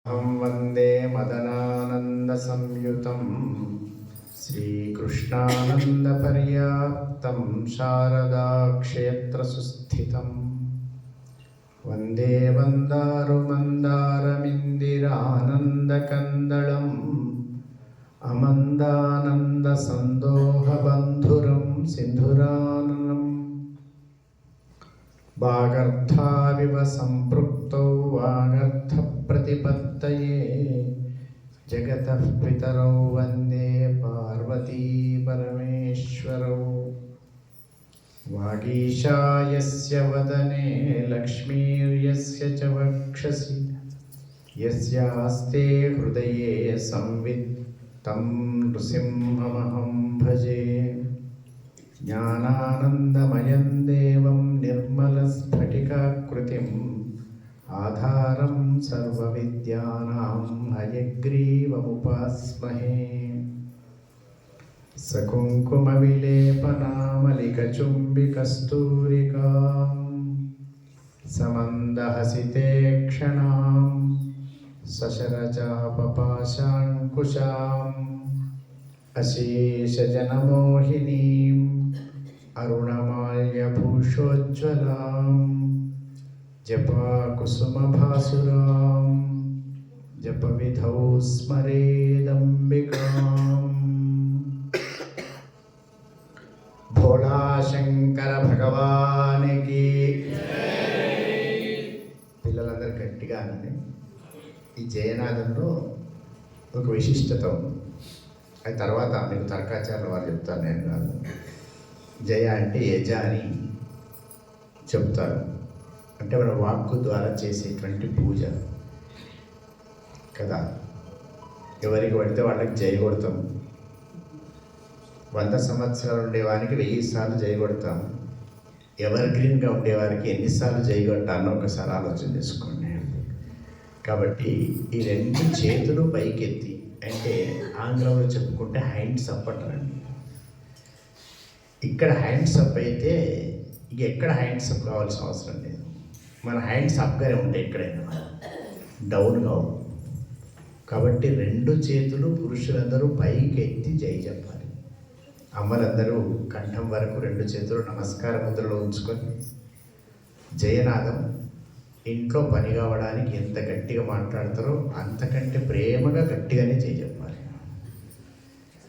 अहं वन्दे मदनानन्दसंयुतं श्रीकृष्णानन्दपर्याप्तं शारदाक्षेत्रसुस्थितं वन्दे वन्दारुमन्दारमिन्दिरानन्दकन्दलम् अमन्दानन्दसन्दोहबन्धुरं सिन्धुराननम् वागर्थाविव सम्पृक्तौ वागर्थप्रतिपत्तये जगतः पितरौ वन्दे पार्वती परमेश्वरौ। वागीशायस्य वदने लक्ष्मीर्यस्य च वक्षसि यस्यास्ते हृदये संवित् तं नृसिंहमहं भजे। ज्ञानानन्दमयं देवं निर्मलस्फटिकाकृतिम् आधारं सर्वविद्यानां हयग्रीवमुपास्महे। सकुङ्कुमविलेपनामलिकचुम्बिकस्तूरिकां समन्दहसिते क्षणां सशरचापपाशाङ्कुशाम् अशेषजनमोहिनीम् अरुणमाल्यभूषोज्ज्वलां जपाकुसुमभासुरां जपविधौ स्मरेदम्बिकाम्। भोला శంకర భగవానికి పిల్లలందరూ గట్టిగా అనండి. ఈ జయనాదంలో ఒక విశిష్టత ఉంది. అది తర్వాత మీకు తర్కాచార్యుల వారు చెప్తారు, నేను కాదు. జయ అంటే యజ అని చెప్తారు. అంటే మన వాక్కు ద్వారా చేసేటువంటి పూజ కదా. ఎవరికి పడితే వాళ్ళకి జయ కొడతాం. 100 సంవత్సరాలు ఉండేవారికి 1000 సార్లు జయ కొడతాం. ఎవర్ గ్రీన్గా ఉండేవారికి ఎన్నిసార్లు జయ కొట్టాలో ఒకసారి ఆలోచన చేసుకోండి. కాబట్టి ఈ 2 చేతులు పైకెత్తి, అంటే ఆంగ్లంలో చెప్పుకుంటే హ్యాండ్స్ అప్ అంటారండి. ఇక్కడ హ్యాండ్స్ అప్ అయితే ఇక ఎక్కడ హ్యాండ్స్ అప్ కావాల్సిన అవసరం లేదు. మన హ్యాండ్స్ అప్గానే ఉంటాయి, ఎక్కడైనా డౌన్ కావు. కాబట్టి 2 చేతులు పురుషులందరూ పైకి ఎత్తి జై చెప్పాలి. అమ్మలందరూ కంఠం వరకు 2 చేతులు నమస్కార ముద్రలో ఉంచుకొని జయనాదం ఇంట్లో పని కావడానికి ఎంత గట్టిగా మాట్లాడతారో అంతకంటే ప్రేమగా గట్టిగానే జై చెప్పాలి.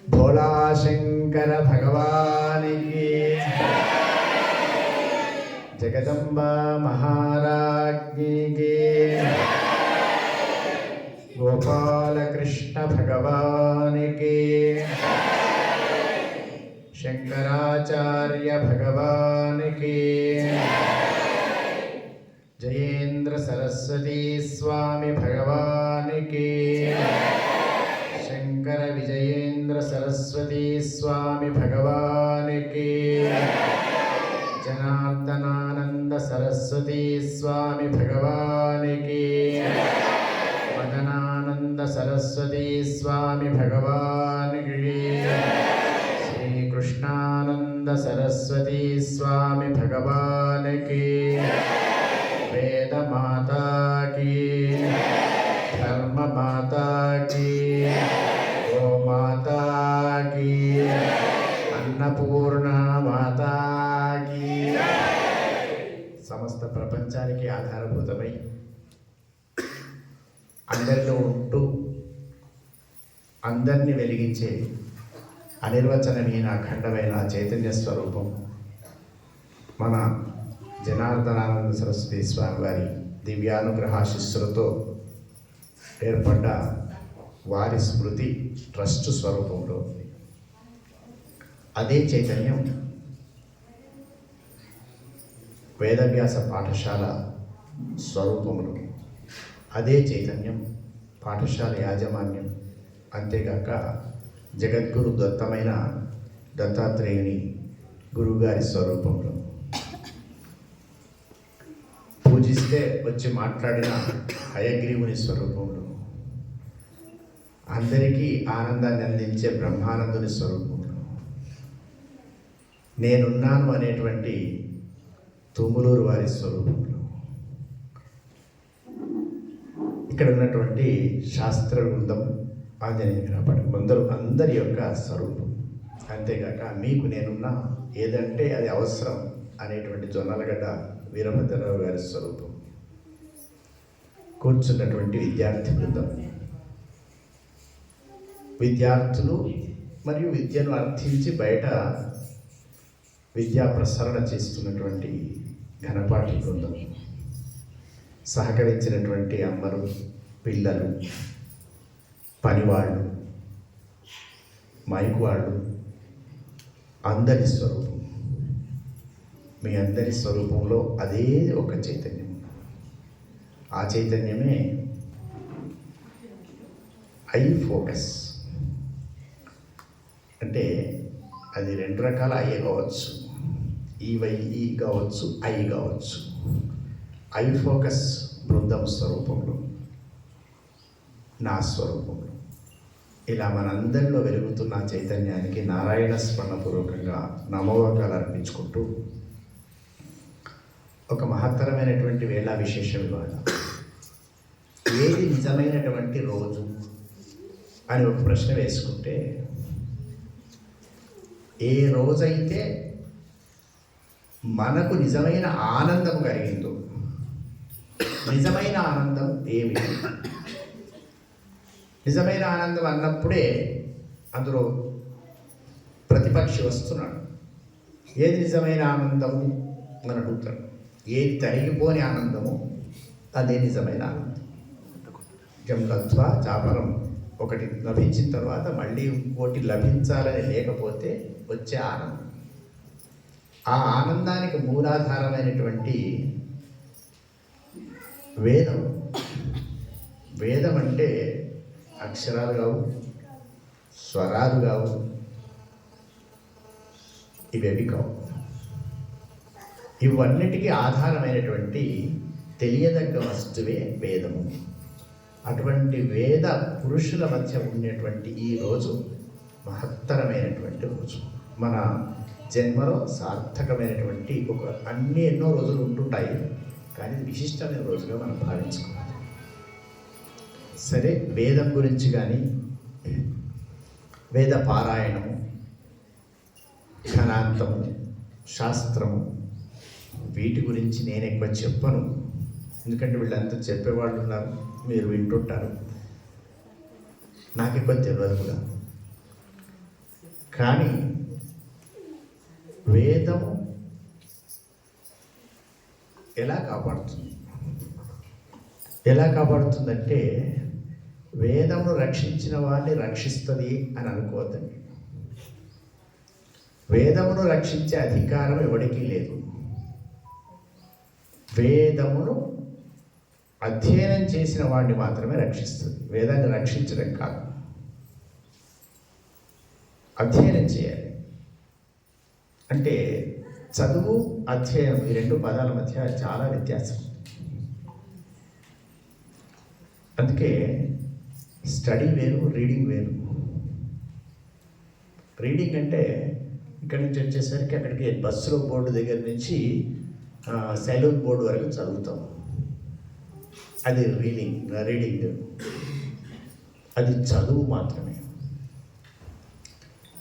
భోలా శంకర భగవానికి, జగదంబ మహారాజ్ఞికి, గోపాలకృష్ణ భగవానికి, శంకరాచార్య భగవానికి, జయేంద్ర సరస్వతీ స్వామి భగవానికి, శంకర విజయేంద్ర సరస్వతీ స్వామి భగవానికి, జనార్దనానంద సరస్వతీ స్వామి భగవానికి, మదనానంద సరస్వతీ స్వామి భగవానికి, శ్రీకృష్ణానంద సరస్వతీ స్వామి భగవానికి, వేద మాతా కీ, ధర్మ మాతా కీ, గో మాతా కీ, అన్నపూర్ణ మాతా కీ. సమస్త ప్రపంచానికి ఆధారభూతమై అందరిలో ఉంటూ అందరినీ వెలిగించే అనిర్వచనమైన అఖండమైన చైతన్య స్వరూపం మన జనార్దనానంద సరస్వతి స్వామి వారి దివ్యానుగ్రహాశిస్సులతో ఏర్పడ్డ వారి స్మృతి ట్రస్ట్ స్వరూపంలో ఉంది. అదే చైతన్యం వేదవ్యాస పాఠశాల స్వరూపములు, అదే చైతన్యం పాఠశాల యాజమాన్యం, అంతేగాక జగద్గురు దత్తమైన దత్తాత్రేయుని గురువుగారి స్వరూపంలో పూజిస్తే వచ్చి మాట్లాడిన హయగ్రీవుని స్వరూపంలో, అందరికీ ఆనందాన్ని అందించే బ్రహ్మానందుని స్వరూపంలో, నేనున్నాను అనేటువంటి తుములూరు వారి స్వరూపంలో ఇక్కడ ఉన్నటువంటి శాస్త్ర వృందం ఆంజనేయ అందరి యొక్క స్వరూపం. అంతేగాక మీకు నేనున్నా ఏదంటే అది అవసరం అనేటువంటి జొన్నలగడ్డ వీరభద్రరావు గారి స్వరూపం. కూర్చున్నటువంటి విద్యార్థి బృందం, విద్యార్థులు మరియు విద్యను అర్థించి బయట విద్యా ప్రసరణ చేస్తున్నటువంటి ఘనపాటి బృందం, సహకరించినటువంటి అమ్మలు, పిల్లలు, పనివాళ్ళు, మైకు వాళ్ళు, అందరి స్వరూపం. మీ అందరి స్వరూపంలో అదే ఒక చైతన్యం. ఆ చైతన్యమే ఐ ఫోకస్. అంటే అది రెండు రకాల ఐ కావచ్చు, ఈ కావచ్చు, ఐ కావచ్చు. ఐ ఫోకస్ బృందం స్వరూపంలో, నా స్వరూపంలో, ఇలా మనందరిలో వెలుగుతున్న చైతన్యానికి నారాయణ స్మరణపూర్వకంగా నమోవాకాలు అర్పించుకుంటూ ఒక మహత్తరమైనటువంటి వేళ విశేషం ఇవాళ. ఏది నిజమైనటువంటి రోజు అని ఒక ప్రశ్న వేసుకుంటే, ఏ రోజైతే మనకు నిజమైన ఆనందం కలిగిందో, నిజమైన ఆనందం ఏమి? నిజమైన ఆనందం అన్నప్పుడే అందులో ప్రతిపక్షి వస్తున్నాడు. ఏది నిజమైన ఆనందము అని అడుగుతాడు. ఏది తరిగిపోని ఆనందము అదే నిజమైన ఆనందం. జంకత్వ చాపరం ఒకటి లభించిన తర్వాత మళ్ళీ ఇంకోటి లభించాలని లేకపోతే వచ్చే ఆనందం. ఆ ఆనందానికి మూలాధారమైనటువంటి వేదం. వేదం అంటే అక్షరాలు కావు, స్వరాలు కావు, ఇవేవి కావు. ఇవన్నిటికీ ఆధారమైనటువంటి తెలియదగ్గ వస్తువే వేదము. అటువంటి వేద పురుషుల మధ్య ఉండేటువంటి ఈ రోజు మహత్తరమైనటువంటి రోజు. మన జన్మలో సార్థకమైనటువంటి ఎన్నో రోజులు ఉంటుంటాయి, కానీ విశిష్టమైన రోజుగా మనం భావించుకోవాలి. సరే, వేదం గురించి కానీ, వేద పారాయణము, ఘనాంతము, శాస్త్రము, వీటి గురించి నేను ఎక్కువ చెప్పను. ఎందుకంటే వీళ్ళంతా చెప్పేవాళ్ళు ఉన్నారు, మీరు వింటుంటారు. నాకు ఎక్కువ తెలియదు కూడా. కానీ వేదము ఎలా కాపాడుతుంది? ఎలా కాపాడుతుందంటే, వేదమును రక్షించిన వారిని రక్షిస్తుంది అని అనుకోవద్దండి. వేదమును రక్షించే అధికారం ఎవరికీ లేదు. వేదమును అధ్యయనం చేసిన వాడిని మాత్రమే రక్షిస్తుంది. వేదాన్ని రక్షించడం కాదు, అధ్యయనం చేయాలి. అంటే చదువు, అధ్యయనం, ఈ రెండు పదాల మధ్య చాలా వ్యత్యాసం. అందుకే స్టడీ వేరు, రీడింగ్ వేరు. రీడింగ్ అంటే ఇక్కడి నుంచి వచ్చేసరికి అక్కడికి బస్సులో బోర్డు దగ్గర నుంచి సెలూన్ బోర్డు వరకు చదువుతాం. అది రీడింగ్. అది చదువు మాత్రమే.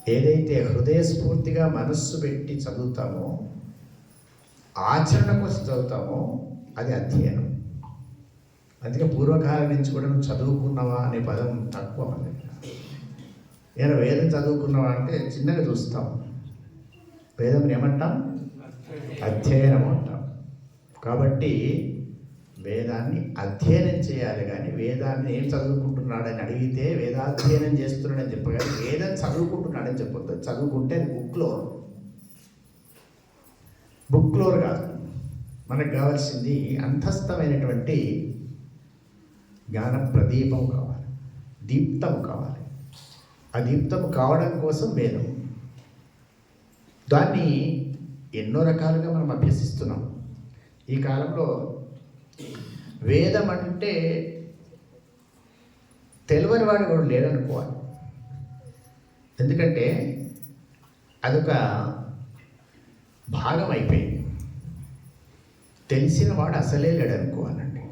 ఏదైతే హృదయస్ఫూర్తిగా మనస్సు పెట్టి చదువుతామో, ఆచరణ కోసం చదువుతామో, అది అధ్యయనం. అందుకే పూర్వకాలం నుంచి కూడా నువ్వు చదువుకున్నావా అనే పదం తక్కువ మన దగ్గర. నేను వేదం చదువుకున్నావా అంటే చిన్నగా చూస్తాం. వేదం ఏమంటాం? అధ్యయనం అంటాం. కాబట్టి వేదాన్ని అధ్యయనం చేయాలి. కానీ వేదాన్ని ఏం చదువుకుంటున్నాడని అడిగితే వేదాధ్యయనం చేస్తున్నాడని చెప్పగానే వేదం చదువుకుంటున్నాడని చెప్పొద్దు. చదువుకుంటే అది బుక్లోర్ కాదు. మనకు కావాల్సింది అంతస్థమైనటువంటి జ్ఞాన ప్రదీపం కావాలి, దీప్తం కావాలి. ఆ దీప్తం కావడం కోసం వేదం. దాన్ని ఎన్నో రకాలుగా మనం అభ్యసిస్తున్నాం. ఈ కాలంలో వేదం అంటే తెలియని వాడు కూడా లేడనుకోవాలి. ఎందుకంటే అదొక భాగం అయిపోయింది. తెలిసిన వాడు అసలే లేడనుకోవాలండి.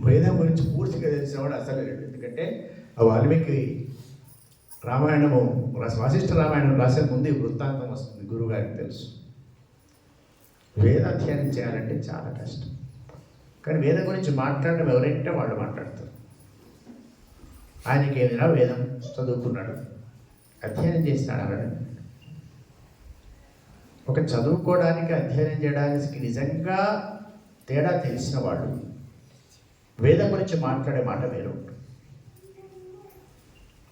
వేదం గురించి పూర్తిగా తెలిసినవాడు అసలు లేడు. ఎందుకంటే ఆ వాల్మీకి రామాయణము వాసిష్ఠ రామాయణం రాసే ముందు వృత్తాంతం వస్తుంది, గురువుగారికి తెలుసు. వేద అధ్యయనం చేయాలంటే చాలా కష్టం. కానీ వేదం గురించి మాట్లాడడం ఎవరంటే వాళ్ళు మాట్లాడతారు. ఆయనకి ఏదైనా వేదం చదువుకున్నాడు, అధ్యయనం చేసినాడు అనడం. ఒక చదువుకోవడానికి అధ్యయనం చేయడానికి నిజంగా తేడా తెలిసిన వాళ్ళు వేదం గురించి మాట్లాడే మాట వేరు.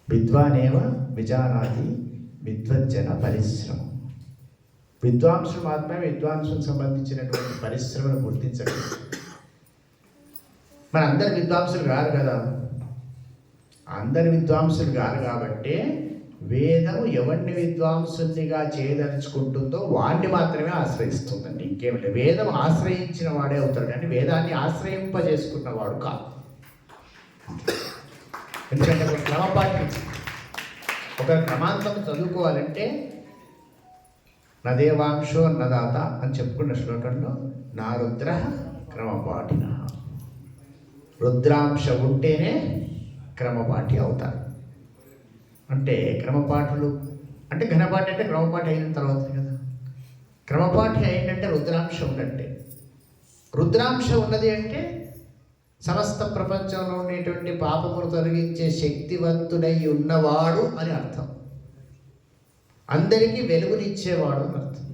విద్వానేవ విజానాతి విద్వజ్జన పరిశ్రమ. విద్వాంసులు మాత్రమే విద్వాంసులకు సంబంధించినటువంటి పరిశ్రమను గుర్తించండి. మన అందరి విద్వాంసులు కాదు కదా, అందరి విద్వాంసులు కాదు కాబట్టి వేదము ఎవరిని విద్వాంసునిగా చేయదలుచుకుంటుందో వాడిని మాత్రమే ఆశ్రయిస్తుందండి, ఇంకేమిటి. వేదం ఆశ్రయించిన వాడే అవుతాడు కానీ వేదాన్ని ఆశ్రయింపజేసుకున్నవాడు కాదు. ఎందుకంటే ఒక క్రమపాఠ్యం, ఒక క్రమాంతం చదువుకోవాలంటే నదేవాంశో అన్నదాత అని చెప్పుకున్న శ్లోకంలో నా రుద్ర క్రమపాఠిన, రుద్రాంశ ఉంటేనే క్రమపాఠి అవుతారు. అంటే క్రమపాఠులు అంటే ఘనపాఠి అంటే క్రమపాఠి అయిన తర్వాత కదా. క్రమపాఠి అయిందంటే రుద్రాంశ ఉన్నట్టే. రుద్రాంశ ఉన్నది అంటే సమస్త ప్రపంచంలో ఉండేటువంటి పాపమును తొలగించే శక్తివంతుడై ఉన్నవాడు అని అర్థం. అందరికీ వెలుగునిచ్చేవాడు అని అర్థం.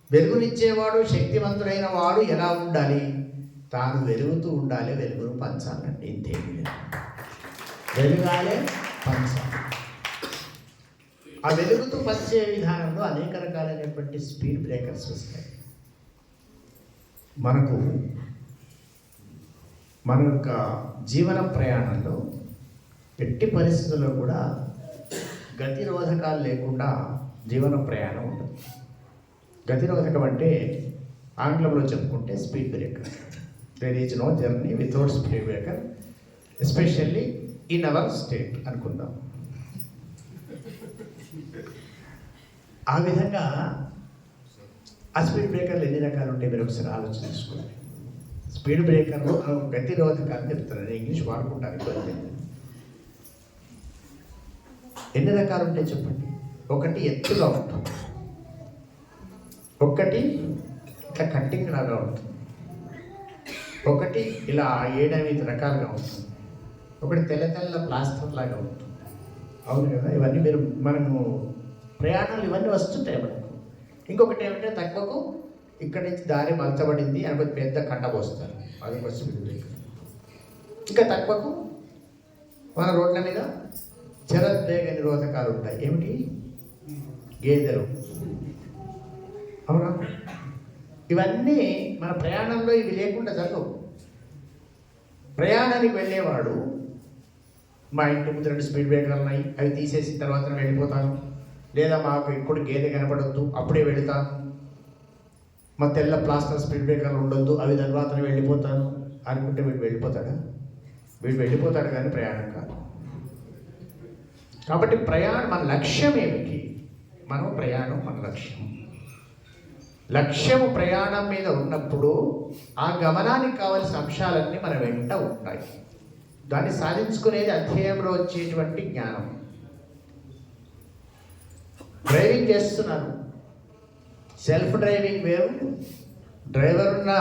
వెలుగునిచ్చేవాడు శక్తివంతుడైన వాడు ఎలా ఉండాలి? తాను వెలుగుతూ ఉండాలి, వెలుగును పంచాలండి, ఇంతేమీ లేదు. వెలుగాలే పంచాలి. ఆ వెలుగుతూ పంచే విధానంలో అనేక రకాలైనటువంటి స్పీడ్ బ్రేకర్స్ వస్తాయి. మన యొక్క జీవన ప్రయాణంలో ఎట్టి పరిస్థితుల్లో కూడా గతిరోధకాలు లేకుండా జీవన ప్రయాణం ఉండదు. గతిరోధకం అంటే ఆంగ్లంలో చెప్పుకుంటే speed breaker. There is no journey without speed breaker, especially in our state అనుకుందాం. ఆ విధంగా ఆ స్పీడ్ బ్రేకర్లు ఎన్ని రకాలు ఉంటాయి మీరు ఒకసారి ఆలోచన చేసుకోండి. స్పీడ్ బ్రేకర్లు గతిరోధకాలు చెప్తున్నాను, ఇంగ్లీష్ వాడుకుంటాను ఇబ్బంది. ఎన్ని రకాలు ఉంటాయి చెప్పండి. ఒకటి ఎత్తుగా ఉంటుంది, ఒకటి ఇట్లా కట్టింగ్ లాగా ఉంటుంది, ఒకటి ఇలా 7-8 రకాలుగా ఉంటుంది, ఒకటి తెల్ల తెల్ల ప్లాస్టర్ లాగా ఉంటుంది. అవును కదా, ఇవన్నీ మనము ప్రయాణాలు ఇవన్నీ వస్తుంటాయి మనకు. ఇంకొకటి ఏమంటే తక్కువకు ఇక్కడి నుంచి దారి మలచబడింది అని ఒక పెద్ద కట్ట పోస్తారు, అది ఒక స్పీడ్ బ్రేకర్. ఇంకా తక్కువకు మన రోడ్ల మీద జలవేగ నిరోధకాలు ఉంటాయి. ఏమిటి? గేదెలు. అవునా? ఇవన్నీ మన ప్రయాణంలో ఇవి లేకుండా జరగవు. ప్రయాణానికి వెళ్ళేవాడు మా ఇంటి ముందు 2 స్పీడ్ బ్రేకర్లు ఉన్నాయి, అవి తీసేసిన తర్వాత వెళ్ళిపోతాను, లేదా మాకు ఇప్పుడు గేదె కనపడొద్దు అప్పుడే వెళతాను, మా తెల్ల ప్లాస్టర్ స్పీడ్ బ్రేకర్లు ఉండొద్దు అవి తర్వాత వెళ్ళిపోతాను అనుకుంటే వీడు వెళ్ళిపోతాడా? వీడు వెళ్ళిపోతాడు కానీ ప్రయాణం కాదు. కాబట్టి మన లక్ష్యం ఏమిటి? మన లక్ష్యము ప్రయాణం మీద ఉన్నప్పుడు ఆ గమనానికి కావలసిన అంశాలన్నీ మన వెంట ఉంటాయి. దాన్ని సాధించుకునేది అధ్యయనంలో వచ్చేటువంటి జ్ఞానం. డ్రైవింగ్ చేస్తున్నారు, సెల్ఫ్ డ్రైవింగ్ వేరు, డ్రైవర్ ఉన్న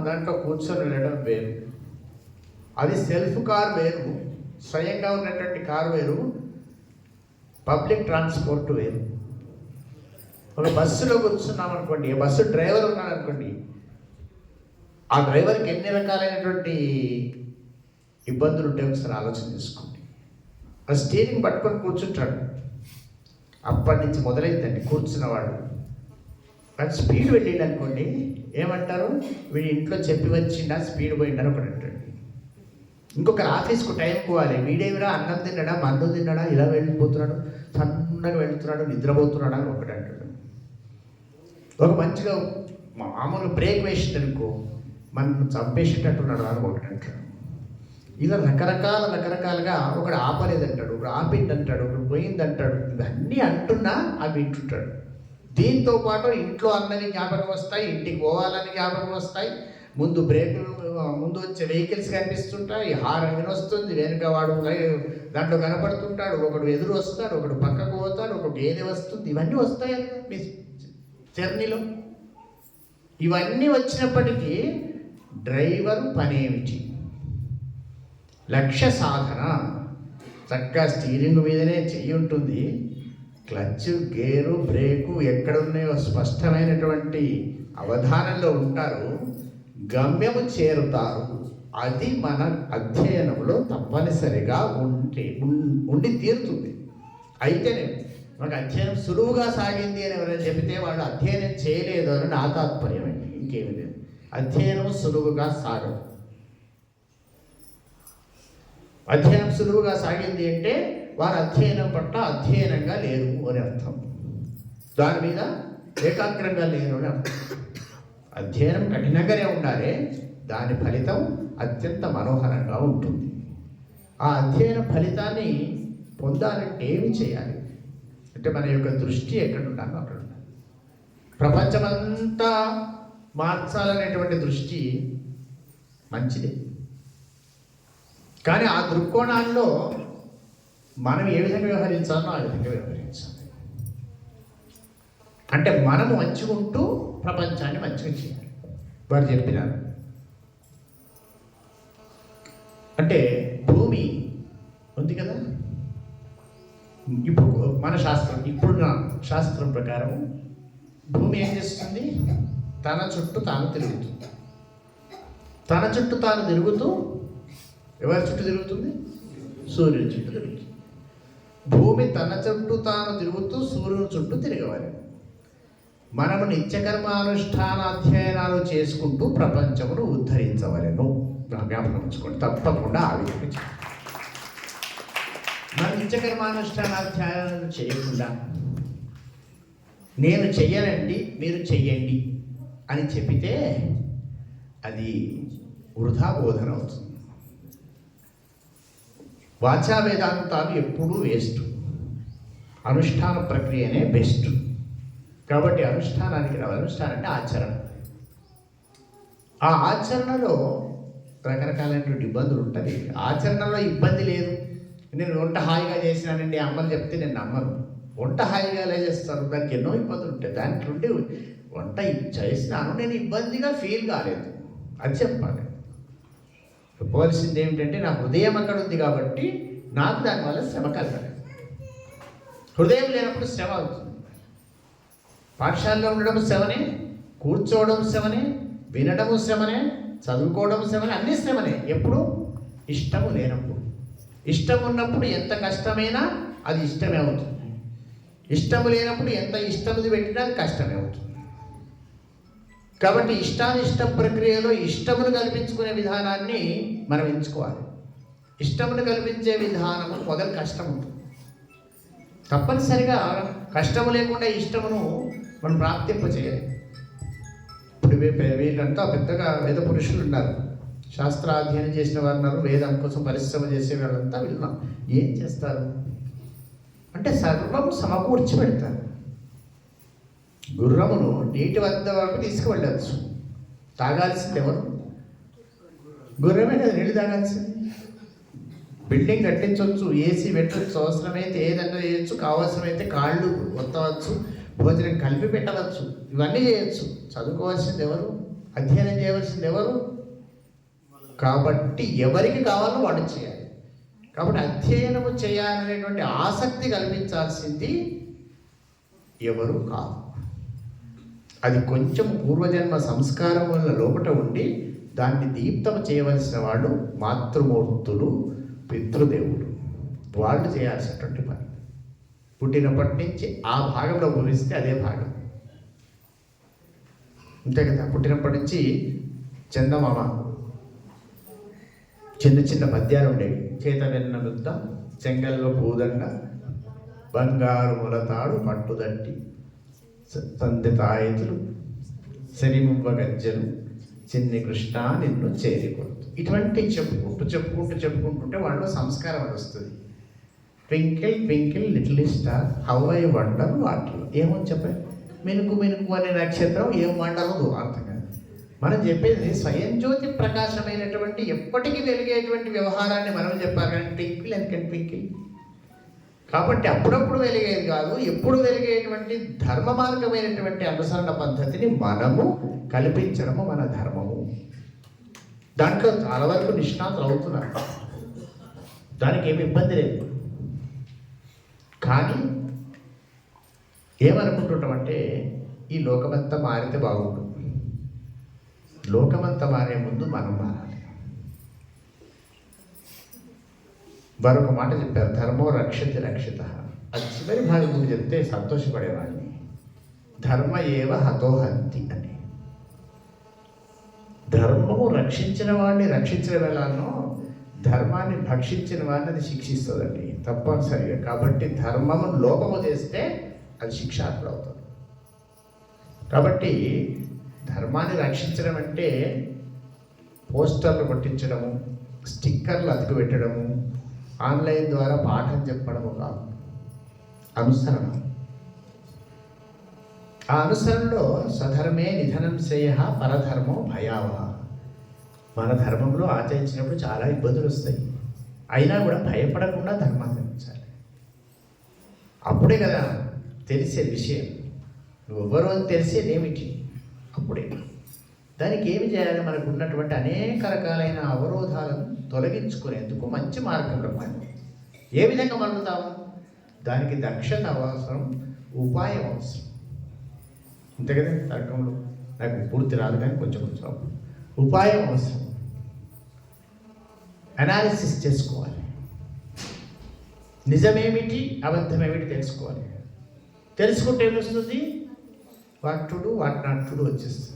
దాంట్లో కూర్చొని వెళ్ళడం వేరు. అది సెల్ఫ్ కార్ వేరు, స్వయంగా ఉన్నటువంటి కారు వేరు, పబ్లిక్ ట్రాన్స్పోర్ట్ వేరు. ఒక బస్సులో కూర్చున్నాం అనుకోండి, బస్సు డ్రైవర్ ఉన్నాడు అనుకోండి, ఆ డ్రైవర్కి ఎన్ని రకాలైనటువంటి ఇబ్బందులు ఉంటాయి ఒకసారి ఆలోచన చేసుకోండి. ఆ స్టీరింగ్ పట్టుకొని కూర్చుంటాడు, అప్పటి నుంచి మొదలైందండి కూర్చున్నవాడు. కానీ స్పీడ్ వెళ్ళిండు అనుకోండి, ఏమంటారు? వీడి ఇంట్లో చెప్పి వచ్చిండా స్పీడ్ పోయిండని ఒకటి అంటాడు. ఇంకొకరు ఆఫీస్కు టైం పోవాలి, వీడేమిరా అన్నం తిన్నాడా మందు తిన్నాడా ఇలా వెళ్ళిపోతున్నాడు, సన్నగా వెళ్తున్నాడు, నిద్రపోతున్నాడా అని ఒకటి అంటాడు. ఒక మంచిగా మామూలు బ్రేక్ వేసిందనుకో మనం చంపేసేటట్టున్నాడు అని ఒకటి అంటాడు. ఇలా రకరకాలుగా ఒకడు ఆపలేదంటాడు, ఒకడు ఆపిందంటాడు, ఒకడు పోయిందంటాడు. ఇవన్నీ అంటున్నా అవి వింటుంటాడు. దీంతో పాటు ఇంట్లో అన్నది జ్ఞాపకం వస్తాయి, ఇంటికి పోవాలని జ్ఞాపకం వస్తాయి, ముందు బ్రేకులు ముందు వచ్చే వెహికల్స్ కనిపిస్తుంటాయి, హారన్ వినొస్తుంది, వెనుక వాడు దాంట్లో కనపడుతుంటాడు, ఒకడు ఎదురు వస్తాడు, ఒకడు పక్కకు పోతాడు, ఒక గేదె వస్తుంది, ఇవన్నీ వస్తాయి మీ జర్నీలో. ఇవన్నీ వచ్చినప్పటికీ డ్రైవర్ పనేమిటి? లక్ష్య సాధన. చక్కగా స్టీరింగ్ మీదనే చెయ్యి ఉంటుంది, క్లచ్, గేరు, బ్రేకు ఎక్కడున్నాయో స్పష్టమైనటువంటి అవధానంలో ఉంటారు, గమ్యము చేరుతారు. అది మన అధ్యయనంలో తప్పనిసరిగా ఉండి తీరుతుంది. అయితేనే మనకు అధ్యయనం సులువుగా సాగింది అని ఎవరైనా చెబితే వాళ్ళు అధ్యయనం చేయలేదు అని నా తాత్పర్యం అండి, ఇంకేమీ లేదు. అధ్యయనం సులువుగా సాగదు. అధ్యయనం సులువుగా సాగింది అంటే వారు అధ్యయనం పట్ల అధ్యయనంగా లేరు అని అర్థం, దాని మీద ఏకాగ్రంగా లేరు అని అర్థం. అధ్యయనం కఠినంగానే ఉండాలి, దాని ఫలితం అత్యంత మనోహరంగా ఉంటుంది. ఆ అధ్యయన ఫలితాన్ని పొందాలంటే ఏమి చేయాలి అంటే మన యొక్క దృష్టి ఎక్కడ ఉండాలో అక్కడ ఉండాలి. ప్రపంచమంతా మార్చాలనేటువంటి దృష్టి మంచిదే, కానీ ఆ దృక్కోణాల్లో మనం ఏ విధంగా వ్యవహరించాలో ఆ విధంగా వ్యవహరించాలి. అంటే మనము మంచుకుంటూ ప్రపంచాన్ని మంచిగా చేయాలి. వారు చెప్పినారు అంటే భూమి ఉంది కదా, ఇప్పుడు మన శాస్త్రం, ఇప్పుడున్న శాస్త్రం ప్రకారం భూమి ఏం చేస్తుంది? తన చుట్టూ తాను తిరుగుతుంది. తన చుట్టూ తాను తిరుగుతూ ఎవరి చుట్టూ తిరుగుతుంది? సూర్యుని చుట్టూ తిరుగుతుంది. భూమి తన చుట్టూ తాను తిరుగుతూ సూర్యుని చుట్టూ తిరగవాలి. మనము నిత్యకర్మానుష్ఠాన అధ్యయనాలు చేసుకుంటూ ప్రపంచమును ఉద్ధరించవలెను. జ్ఞాపకం ఉంచుకోండి, తప్పకుండా ఆ విధంగా మన నిత్యకర్మానుష్ఠాన అధ్యయనాలు చేయకుండా నేను చెయ్యనండి మీరు చెయ్యండి అని చెప్పితే అది వృధా బోధన అవుతుంది. వాచా వేదాంతాలు ఎప్పుడూ వేస్ట్, అనుష్ఠాన ప్రక్రియనే బెస్ట్. కాబట్టి అనుష్ఠానానికి రావాలి. అనుష్ఠానం అంటే ఆచరణ. ఆ ఆచరణలో రకరకాలైనటువంటి ఇబ్బందులు ఉంటుంది. ఆచరణలో ఇబ్బంది లేదు. నేను వంట హాయిగా చేసినానండి అమ్మలు చెప్తే నేను నమ్మను. వంట హాయిగా ఎలా చేస్తారు? దానికి ఎన్నో ఇబ్బందులు ఉంటాయి. దాంట్లో ఉండి వంట చేసినాను, నేను ఇబ్బందిగా ఫీల్ కాలేదు అది చెప్పాలి. చెప్పవలసింది ఏమిటంటే నా హృదయం అక్కడ ఉంది కాబట్టి నాకు దానివల్ల శ్రమ కలగలేదు. హృదయం లేనప్పుడు శ్రమ అవుతుంది. పాఠశాలలో ఉండడం శ్రమనే, కూర్చోవడం శ్రమనే, వినడము శ్రమనే, చదువుకోవడం శ్రమనే, అన్ని శ్రమనే. ఎప్పుడు? ఇష్టము లేనప్పుడు. ఇష్టం ఉన్నప్పుడు ఎంత కష్టమైనా అది ఇష్టమే అవుతుంది. ఇష్టము లేనప్పుడు ఎంత ఇష్టముది పెట్టినా అది కష్టమే అవుతుంది. కాబట్టి ఇష్టానిష్ట ప్రక్రియలో ఇష్టమును కల్పించుకునే విధానాన్ని మనం ఎంచుకోవాలి. ఇష్టమును కల్పించే విధానము మొదలు కష్టం ఉంటుంది. తప్పనిసరిగా కష్టము లేకుండా ఇష్టమును మనం ప్రాప్తింప చేయాలి. ఇప్పుడు వీళ్ళంతా పెద్దగా వేద పురుషులు ఉన్నారు, శాస్త్రాధ్యయనం చేసిన వారు ఉన్నారు, వేదం కోసం పరిశ్రమ చేసే వాళ్ళంతా విన్నాం. ఏం చేస్తారు అంటే సర్వం సమకూర్చి పెడతారు. గుర్రమును నీటి వద్ద వరకు తీసుకువెళ్ళచ్చు. తాగాల్సింది ఎవరు? గుర్రమే కదా నీళ్ళు తాగాల్సింది. బిల్డింగ్ కట్టించవచ్చు, ఏసీ పెట్టవచ్చు, అవసరమైతే ఏదన్నా చేయొచ్చు, కావాల్సినైతే కాళ్ళు ఒత్తవచ్చు, భోజనం కలిపి పెట్టవచ్చు, ఇవన్నీ చేయొచ్చు. చదువుకోవాల్సింది ఎవరు? అధ్యయనం చేయవలసింది ఎవరు? కాబట్టి ఎవరికి కావాలో వాడు చేయాలి. కాబట్టి అధ్యయనము చేయాలనేటువంటి ఆసక్తి కల్పించాల్సింది ఎవరు కాదు. అది కొంచెం పూర్వజన్మ సంస్కారం వల్ల లోపట ఉండి దాన్ని దీప్తం చేయవలసిన వాళ్ళు మాతృమూర్తులు, పితృదేవులు. వాళ్ళు చేయాల్సినటువంటి పని. పుట్టినప్పటి నుంచి ఆ భాగంలో భవిస్తే అదే భాగం అంతే కదా. పుట్టినప్పటి నుంచి చందమామ చిన్న చిన్న పద్యాలు ఉండేవి. చేత వెన్న ముద్ద, చెంగల్లో పూదండ, బంగారు మొలతాడు పట్టుదట్టి, సంధి తాయితులు, శనిమువ్వ గజ్జలు, చిన్ని కృష్ణ నిన్ను చేరికొడుతు. ఇటువంటి చెప్పుకుంటుంటే వాళ్ళలో సంస్కారం అని వస్తుంది. Twinkle twinkle little star how I wonder water. ఏమని చెప్పారు? మినుకు మినుకు అనే నక్షత్రం ఏం వండరదు అర్థం కాదు. మనం చెప్పేది స్వయం జ్యోతి ప్రకాశమైనటువంటి ఎప్పటికీ వెలిగేటువంటి వ్యవహారాన్ని మనం చెప్పాలి కానీ ట్వింకిల్ అండ్ ట్వింకిల్. కాబట్టి అప్పుడప్పుడు వెలిగేది కాదు, ఎప్పుడు వెలిగేటువంటి ధర్మ మార్గమైనటువంటి అనుసరణ పద్ధతిని మనము కల్పించడము మన ధర్మము. దాంట్లో చాలా వరకు నిష్ణాతులు అవుతున్నారు, దానికి ఏమి ఇబ్బంది లేదు. కానీ ఏమనుకుంటుంటామంటే ఈ లోకమంతా మారితే బాగుంటుంది. లోకమంతా మారే ముందు మనం మారాలి. మరొక మాట చెప్పారు, ధర్మో రక్షతి రక్షిత. అది చివరి భాగం నువ్వు చెప్తే సంతోషపడేవాడిని. ధర్మ ఏవ హతోహంతి అని. ధర్మము రక్షించిన వాడిని రక్షించడం ఎలానో ధర్మాన్ని భక్షించిన వాడిని అది శిక్షిస్తుందండి తప్పనిసరిగా. కాబట్టి ధర్మము లోపము చేస్తే అది శిక్షార్హుడు అవుతుంది. కాబట్టి ధర్మాన్ని రక్షించడం అంటే పోస్టర్లు కొట్టించడము, స్టిక్కర్లు అతికి పెట్టడము, ఆన్లైన్ ద్వారా పాఠం చెప్పడము కాదు. అనుసరణ. ఆ అనుసరణలో స్వధర్మే నిధనం శ్రేయ పరధర్మో భయావహ. మన ధర్మంలో ఆచరించినప్పుడు చాలా ఇబ్బందులు వస్తాయి, అయినా కూడా భయపడకుండా ధర్మాన్ని ధరించాలి. అప్పుడే కదా తెలిసే విషయం, నువ్వెవరో అని తెలిసేదేమిటి అప్పుడే. దానికి ఏమి చేయాలి? మనకు ఉన్నటువంటి అనేక రకాలైన అవరోధాలను తొలగించుకునేందుకు మంచి మార్గంలో పని. ఏ విధంగా మలుగుతాము? దానికి దక్షత అవసరం, ఉపాయం అవసరం. అంతే కదా తర్కంలో. నాకు పూర్తి రాదు కానీ కొంచెం కొంచెం ఉపాయం అవసరం. అనాలిసిస్ చేసుకోవాలి. నిజమేమిటి అబద్ధమేమిటి తెలుసుకోవాలి. తెలుసుకుంటే ఏమొస్తుంది? What to do what not to do వచ్చేస్తుంది.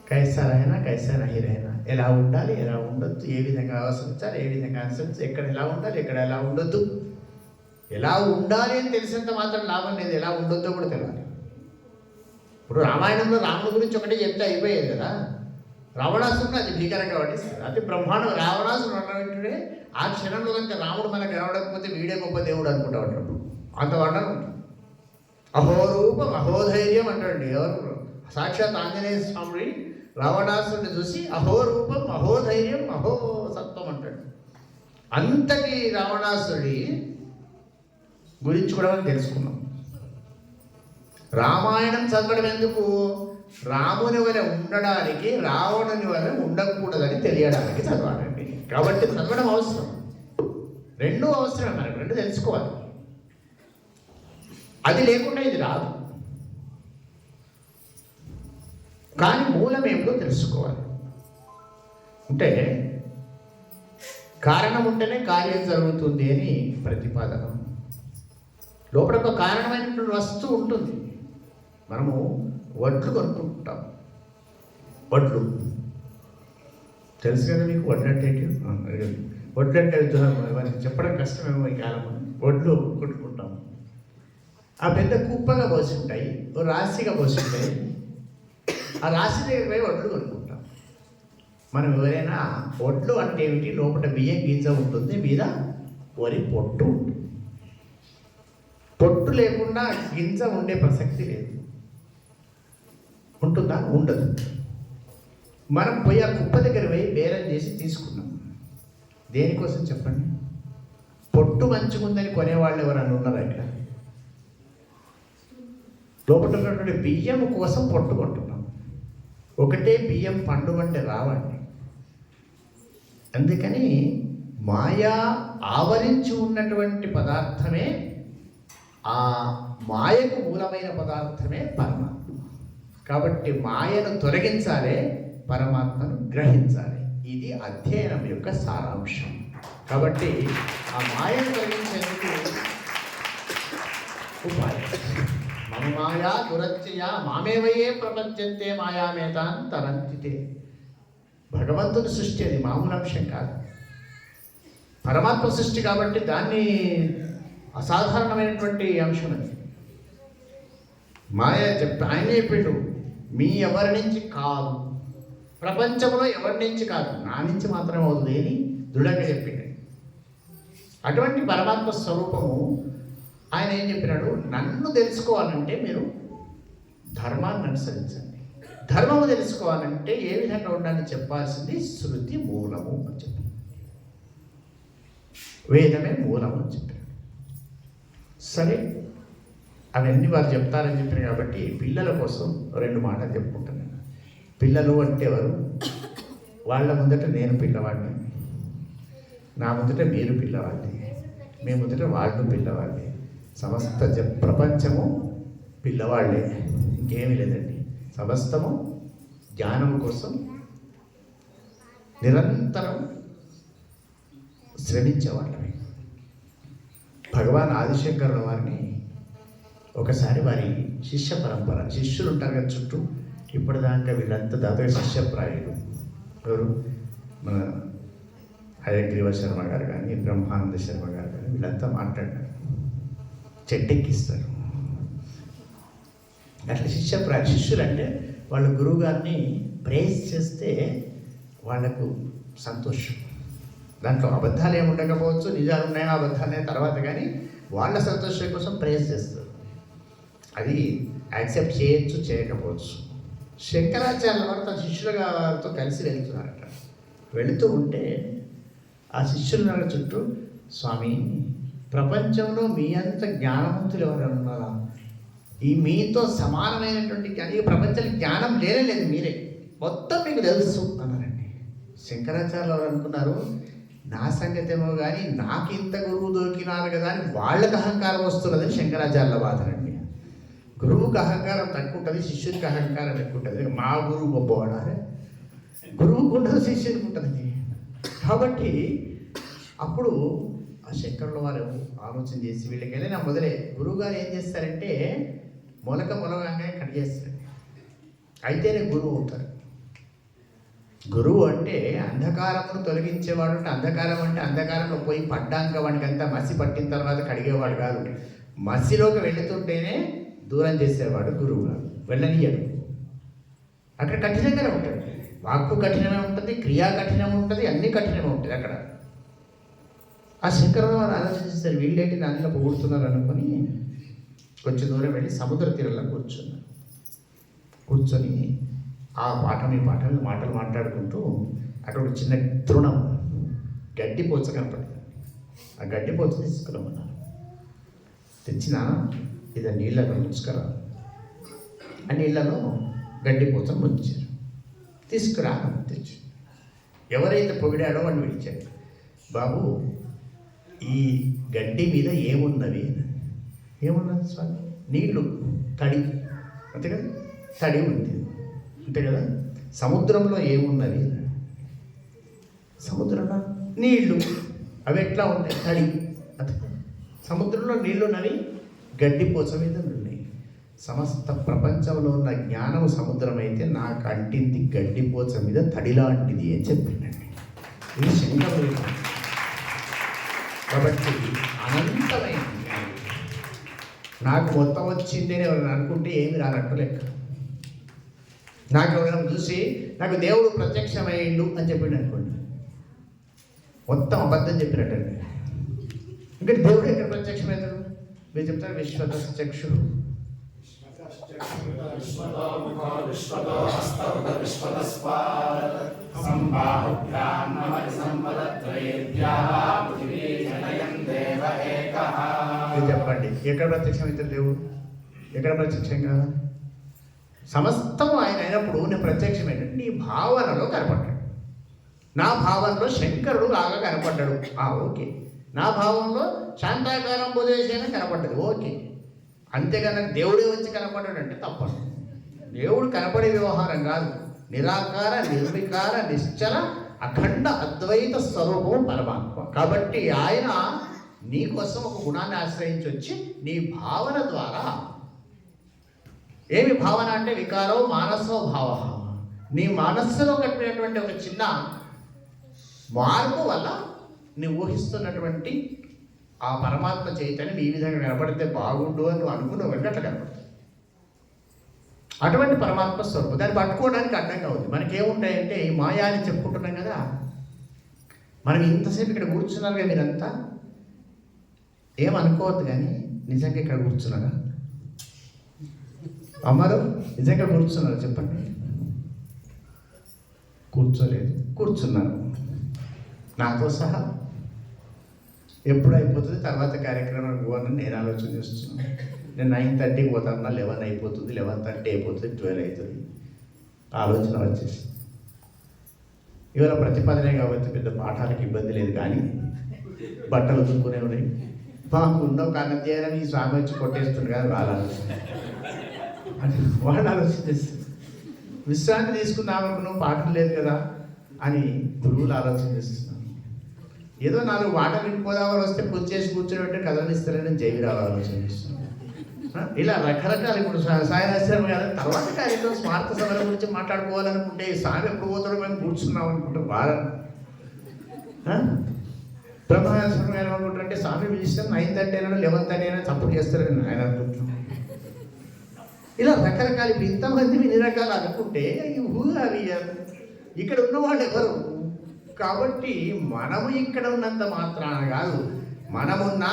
కైసా రహనా కైసా నహీ రహనా, ఎలా ఉండాలి ఎలా ఉండొద్దు, ఏ విధంగా అవసరించాలి ఏ విధంగా అనుసరించాలి, ఎక్కడ ఎలా ఉండాలి ఎక్కడ ఎలా ఉండొద్దు. ఎలా ఉండాలి అని తెలిసినంత మాత్రం లాభం లేదు, ఎలా ఉండొద్దో కూడా తెలియాలి. ఇప్పుడు రామాయణంలో రాముడి గురించి ఒకటే చెప్తే అయిపోయేది కదా. రావణాసురుడు అది భీకరంగా పట్టిస్తుంది, అతి బ్రహ్మాండం. రావణాసురుడు అన్నట్టే ఆ క్షణంలో కనుక రాముడు మనకు కనబడకపోతే వీడే గొప్ప దేవుడు అనుకుంటా ఉంటాడు. అంత వర్ణన ఉంటుంది. అహోరూపం అహోధైర్యం అంటాడు ఎవరు? సాక్షాత్ ఆంజనేయ స్వామి రావణాసురుడిని చూసి అహోరూపం అహోధైర్యం అహో సత్వం అంటాడు. అంతటి రావణాసురుడి గురించి కూడా మనం తెలుసుకున్నాం. రామాయణం చదవడం ఎందుకు? రాముని వలె ఉండడానికి, రావణుని వలె ఉండకూడదని తెలియడానికి చదవాలండి. కాబట్టి చదవడం అవసరం, రెండూ అవసరం. మనకు రెండు తెలుసుకోవాలి. అది లేకుండా ఇది రాదు. కానీ మూలం ఏమిటో తెలుసుకోవాలి. అంటే కారణం ఉంటేనే కార్యం జరుగుతుంది అని ప్రతిపాదన. లోపల ఒక కారణమైనటువంటి వస్తువు ఉంటుంది. మనము వడ్లు కొనుక్కుంటాం. వడ్లు తెలుసు కదా మీకు? వడ్లు అంటే వడ్లు అంటే మనకి చెప్పడం కష్టమేమో ఈ కాలం. వడ్లు కొట్టుకుంటాం. ఆ పెద్ద కుప్పగా పోసి ఉంటాయి, రాశిగా పోసి ఉంటాయి. ఆ రాశి దగ్గర పోయి వడ్లు కొనుక్కుంటాం. మనం ఎవరైనా వడ్లు అంటే ఏమిటి? లోపల బియ్యం గింజ ఉంటుంది, మీద వరి పొట్టు ఉంటుంది. పొట్టు లేకుండా గింజ ఉండే ప్రసక్తి లేదు. ఉంటుందా? ఉండదు. మనం పోయి ఆ కుప్ప దగ్గర పోయి బేరం చేసి తీసుకున్నాం. దేనికోసం చెప్పండి? పొట్టు మంచిగుందని కొనేవాళ్ళు ఎవరన్నా ఉన్నారా ఇక్కడ? లోపల ఉన్నటువంటి బియ్యం కోసం పొట్టు కొంటున్నాం. ఒకటే బియ్యం పండు అంటే రావండి. అందుకని మాయా ఆవరించి ఉన్నటువంటి పదార్థమే, ఆ మాయకు మూలమైన పదార్థమే పరమాత్మ. కాబట్టి మాయను తొలగించాలి, పరమాత్మను గ్రహించాలి. ఇది అధ్యయనం యొక్క సారాంశం. కాబట్టి ఆ మాయను తొలగించేందుకు ఉపాయం. మమ మాయా దురత్యయ మామేవయే ప్రపంచంతే మాయామేతాన్ తరంతితే. భగవంతుని సృష్టి అది మామూలు అంశం కాదు. పరమాత్మ సృష్టి కాబట్టి దాన్ని అసాధారణమైనటువంటి అంశం అది. మాయ ఆయన చెప్పిండు, మీ ఎవరి నుంచి కాదు, ప్రపంచంలో ఎవరి నుంచి కాదు, నా నుంచి మాత్రమే అవుతుంది అని దృఢంగా చెప్పిండు. అటువంటి పరమాత్మ స్వరూపము ఆయన ఏం చెప్పినాడు? నన్ను తెలుసుకోవాలంటే మీరు ధర్మాన్ని అనుసరించండి. ధర్మము తెలుసుకోవాలంటే ఏ విధంగా ఉండాలని చెప్పాల్సింది శృతి మూలము అని చెప్పి, వేదమే మూలము అని చెప్పారు. సరే, అవన్నీ వారు చెప్తారని చెప్పారు కాబట్టి పిల్లల కోసం 2 మాటలు చెప్పుకుంటున్నాను. పిల్లలు అంటే వారు, వాళ్ళ ముందట నేను పిల్లవాడిని, నా ముందట మీరు పిల్లవాడిని, మీ ముందట వాళ్ళు పిల్లవాడిని, సమస్త ప్రపంచము పిల్లవాళ్ళే, ఇంకేమీ లేదండి. సమస్తము జ్ఞానం కోసం నిరంతరం శ్రమించేవాళ్ళమే. భగవాన్ ఆదిశంకరుల వారిని ఒకసారి వారి శిష్య పరంపర, శిష్యులు ఉంటారు కదా చుట్టూ, ఇప్పటిదాకా వీళ్ళంతా దాదాపు శిష్యప్రాయులు. ఎవరు? మన హయగ్రీవ శర్మ గారు కానీ, బ్రహ్మానంద శర్మ గారు కానీ, వీళ్ళంతా మాట్లాడారు, చెట్టెక్కిస్తారు. అట్లా శిష్యులు అంటే వాళ్ళ గురువు గారిని ప్రేజ్ చేస్తే వాళ్ళకు సంతోషం. దాంట్లో అబద్ధాలు ఏమి ఉండకపోవచ్చు, నిజాలు ఉన్నాయో అబద్ధాలనే తర్వాత, కానీ వాళ్ళ సంతోషం కోసం ప్రేజ్ చేస్తారు. అది యాక్సెప్ట్ చేయొచ్చు, చేయకపోవచ్చు. శంకరాచార్య వారు తన శిష్యుల వారితో కలిసి వెళ్తున్నారట. వెళుతూ ఉంటే ఆ శిష్యుల చుట్టూ, స్వామి, ప్రపంచంలో మీ అంత జ్ఞానవంతులు ఎవరైనా ఉన్నారా? ఈ మీతో సమానమైనటువంటి ఈ ప్రపంచంలో జ్ఞానం లేనేలేదు, మీరే మొత్తం మీకు తెలుసు అన్నారండి. శంకరాచార్యులు వారు అనుకున్నారు, నా సంగతి ఏమో కానీ నాకు ఇంత గురువు దొరికినారు కదా అని వాళ్ళకి అహంకారం వస్తున్నదని శంకరాచార్యుల వాదనండి. గురువుకి అహంకారం తక్కువ ఉంటుంది, శిష్యునికి అహంకారం ఎక్కువ ఉంటుంది. మా గురువు గొప్పవాడారే, గురువుకు ఉండదు, శిష్యునికి ఉంటుంది. కాబట్టి అప్పుడు ఆ శంకరుల వారు ఆలోచన చేసి వీళ్ళకి వెళ్ళినా మొదలే గురువుగారు ఏం చేస్తారంటే మొలకంగానే కట్ చేస్తారు, అయితేనే గురువు అవుతారు. గురువు అంటే అంధకారమును తొలగించేవాడు. అంటే అంధకారం అంటే అంధకారంలో పోయి పడ్డాక వాడికి అంతా మసి పట్టిన తర్వాత కడిగేవాడు కాదు, మసిలోకి వెళుతుంటేనే దూరం చేసేవాడు గురువు గారు. వెళ్ళనియడు. అక్కడ కఠినంగానే ఉంటుంది, వాక్కు కఠినమే ఉంటుంది, క్రియా కఠినం ఉంటుంది, అన్ని కఠినమే ఉంటుంది అక్కడ. ఆ శంకరుల వారు ఆలోచిస్తారు, వీళ్ళేంటి దానిలో పొగుడుతున్నారు అనుకొని కొంచెం దూరం వెళ్ళి సముద్ర తీరంలో కూర్చొని ఆ పాఠం ఈ పాఠం మాటలు మాట్లాడుకుంటూ అక్కడ ఒక చిన్న తృణం గడ్డిపోచ కనపడింది. ఆ గడ్డిపోచ తీసుకురమ్మన్నారు. తెచ్చిన ఇది నీళ్ళలో ముంచుకరా, ఆ నీళ్ళలో గడ్డిపోచను ముంచారు. తీసుకురా తెచ్చు. ఎవరైతే పొగిడాడో వాడిని పిలిచాడు, బాబు ఈ గడ్డి మీద ఏమున్నవి? ఏమున్నది స్వామి? నీళ్ళు, తడి, అంతే కదా, తడి ఉంది అంతే కదా. సముద్రంలో ఏమున్నవి? సముద్రంలో నీళ్లు, అవి ఎట్లా ఉంటాయి? తడి. అంతే. సముద్రంలో నీళ్లు ఉన్నవి, గడ్డిపోచ మీద ఉన్నాయి. సమస్త ప్రపంచంలో ఉన్న జ్ఞానం సముద్రం అయితే నాకు అంటింది గడ్డిపోచ మీద తడిలాంటిది అని చెప్పిందండి. ఇది శంకరుడు. కాబట్టి అనంతమైన నాకు మొత్తం వచ్చింది అని ఎవరైనా అనుకుంటే ఏమి రానట్టు లెక్క. నాకు ఎవరైనా చూసి నాకు దేవుడు ప్రత్యక్షమయ్యిండు అని చెప్పిండు అనుకోండి, మొత్తం అబద్ధం చెప్పినట్టండి. ఇంకా దేవుడు ఎక్కడ ప్రత్యక్షమవుతాడు? మీరు చెప్తారు విశ్వతశ్చక్షు, చెప్పండి ఎక్కడ ప్రత్యక్షమవుతాడు దేవుడు? ఎక్కడ ప్రత్యక్షం కాదు? సమస్తం ఆయన అయినప్పుడు నేను ప్రత్యక్షమైనట్టు నీ భావనలో కనపడ్డాడు. నా భావనలో శంకరుడు లాగా కనపడ్డాడు, ఓకే. నా భావంలో శాంతాకారం బోధేశంగా కనపడ్డది, ఓకే. అంతేగాని దేవుడే వచ్చి కనపడ్డాడు అంటే తప్పదు. దేవుడు కనపడే వ్యవహారం కాదు, నిరాకార నిర్వికార నిశ్చల అఖండ అద్వైత స్వరూపం పరమాత్మ. కాబట్టి ఆయన నీ కోసం ఒక గుణాన్ని ఆశ్రయించి వచ్చి నీ భావన ద్వారా, ఏమి భావన అంటే వికారో మానసో భావ, నీ మనస్సులో కట్టినటువంటి ఒక చిన్న మార్పు వల్ల నువ్వు ఊహిస్తున్నటువంటి ఆ పరమాత్మ చైతన్యం ఈ విధంగా కనపడితే బాగుండు అని నువ్వు అనుకున్నావు అంటే అట్లా కనపడుతుంది. అటువంటి పరమాత్మ స్వరూపం దాన్ని పట్టుకోవడానికి అడ్డంగా ఉంది. మనకేముంటాయంటే ఈ మాయా అని చెప్పుకుంటున్నాం కదా, మనం ఇంతసేపు ఇక్కడ కూర్చున్నారుగా, మీరంతా ఏమనుకోవద్దు కానీ నిజంగా ఇక్కడ కూర్చున్నారా? అమ్మరు నిజంగా కూర్చున్నారు చెప్పండి. కూర్చోలేదు, కూర్చున్నాను నాతో సహా. ఎప్పుడు అయిపోతుంది తర్వాత కార్యక్రమానికి పోవాలని నేను ఆలోచన చేస్తున్నాను. నేను 9:30కి పోతాను, 11 అయిపోతుంది, 11:30 అయిపోతుంది, 12 అవుతుంది, ఆలోచన వచ్చేసి. ఇవాళ ప్రతిపాదనే కాబట్టి పెద్ద పాఠాలకు ఇబ్బంది లేదు, కానీ బట్టలు ఉతుక్కునే ఉన్నాయి. మాకు ఉన్న ఒక అన్నధ్యానం ఈ స్వామి వచ్చి కొట్టేస్తుంది కానీ వాళ్ళు ఆలోచిస్తారు. విశ్రాంతి తీసుకుందామనుకున్నాం, పాఠం లేదు కదా అని గురువులు ఆలోచన చేస్తున్నారు. ఏదో 4 మాటలు వినిపోదామని వస్తే పూజ చేసి కూర్చోబెట్టి కథలు ఇస్తారని జైవిరావు ఆలోచన చేస్తున్నాను. ఇలా రకరకాల ఇప్పుడు సాయనాశ్రమం కాదు, తర్వాత కార్యక్రమం స్మారక సభల గురించి మాట్లాడుకోవాలనుకుంటే ఈ స్వామి ఎప్పుడు పోతారో మేము కూర్చున్నాం అనుకుంటే వారం. బ్రహ్మాశ్రమం ఏమనుకుంటారంటే స్వామి పిలిస్తే 9:30 అయినా 11:30 అయినా సపోర్ట్ చేస్తారని ఆయన అనుకుంటున్నాం. ఇలా రకరకాల ఇప్పుడు ఇంతమంది ఇన్ని రకాలు అనుకుంటే అవి ఇక్కడ ఉన్నవాళ్ళు ఎవరు? కాబట్టి మనము ఇక్కడ ఉన్నంత మాత్రాన కాదు, మనమున్నా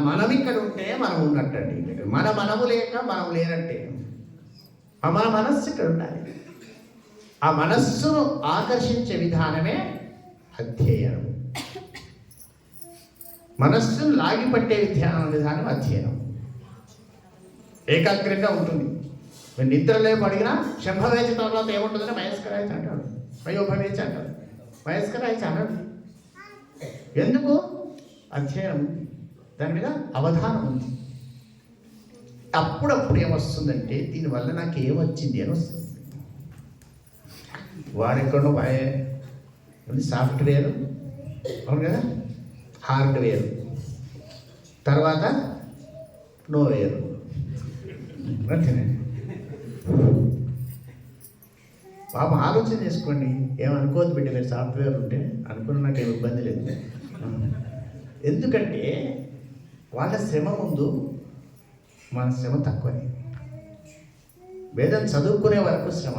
మనం ఇక్కడ ఉంటే మనం ఉన్నట్టండి. మనము లేక మనం లేనట్టే. మన మనస్సు ఇక్కడ ఉండాలి. ఆ మనస్సును ఆకర్షించే విధానమే అధ్యయనం. మనస్సును లాగిపట్టే విధానం అధ్యయనం. ఏకాగ్రంగా ఉంటుంది. మీరు నిద్రలేపు అడిగినా శంభవేచ తర్వాత ఏముంటుందని వయస్కరాయచ అంటాడు, వయోభవేచ అంటాడు, వయస్కరాయచ అన్నాడు. ఎందుకు? అధ్యయనం ఉంది, దాని మీద అవధానం ఉంది. అప్పుడప్పుడు ఏమొస్తుందంటే దీనివల్ల నాకు ఏమొచ్చింది అని వస్తుంది. వాడెక్కడో సాఫ్ట్వేర్ అవును కదా, హార్డ్వేర్, తర్వాత నోవేర్ అంతేనండి. పాప ఆలోచన చేసుకోండి, ఏమనుకోవద్దు బిడ్డ, మీరు సాఫ్ట్వేర్ ఉంటే అనుకున్న నాకు ఏమి ఇబ్బంది లేదు. ఎందుకంటే వాళ్ళ శ్రమ ముందు మన శ్రమ తక్కువని. వేదం చదువుకునే వరకు శ్రమ,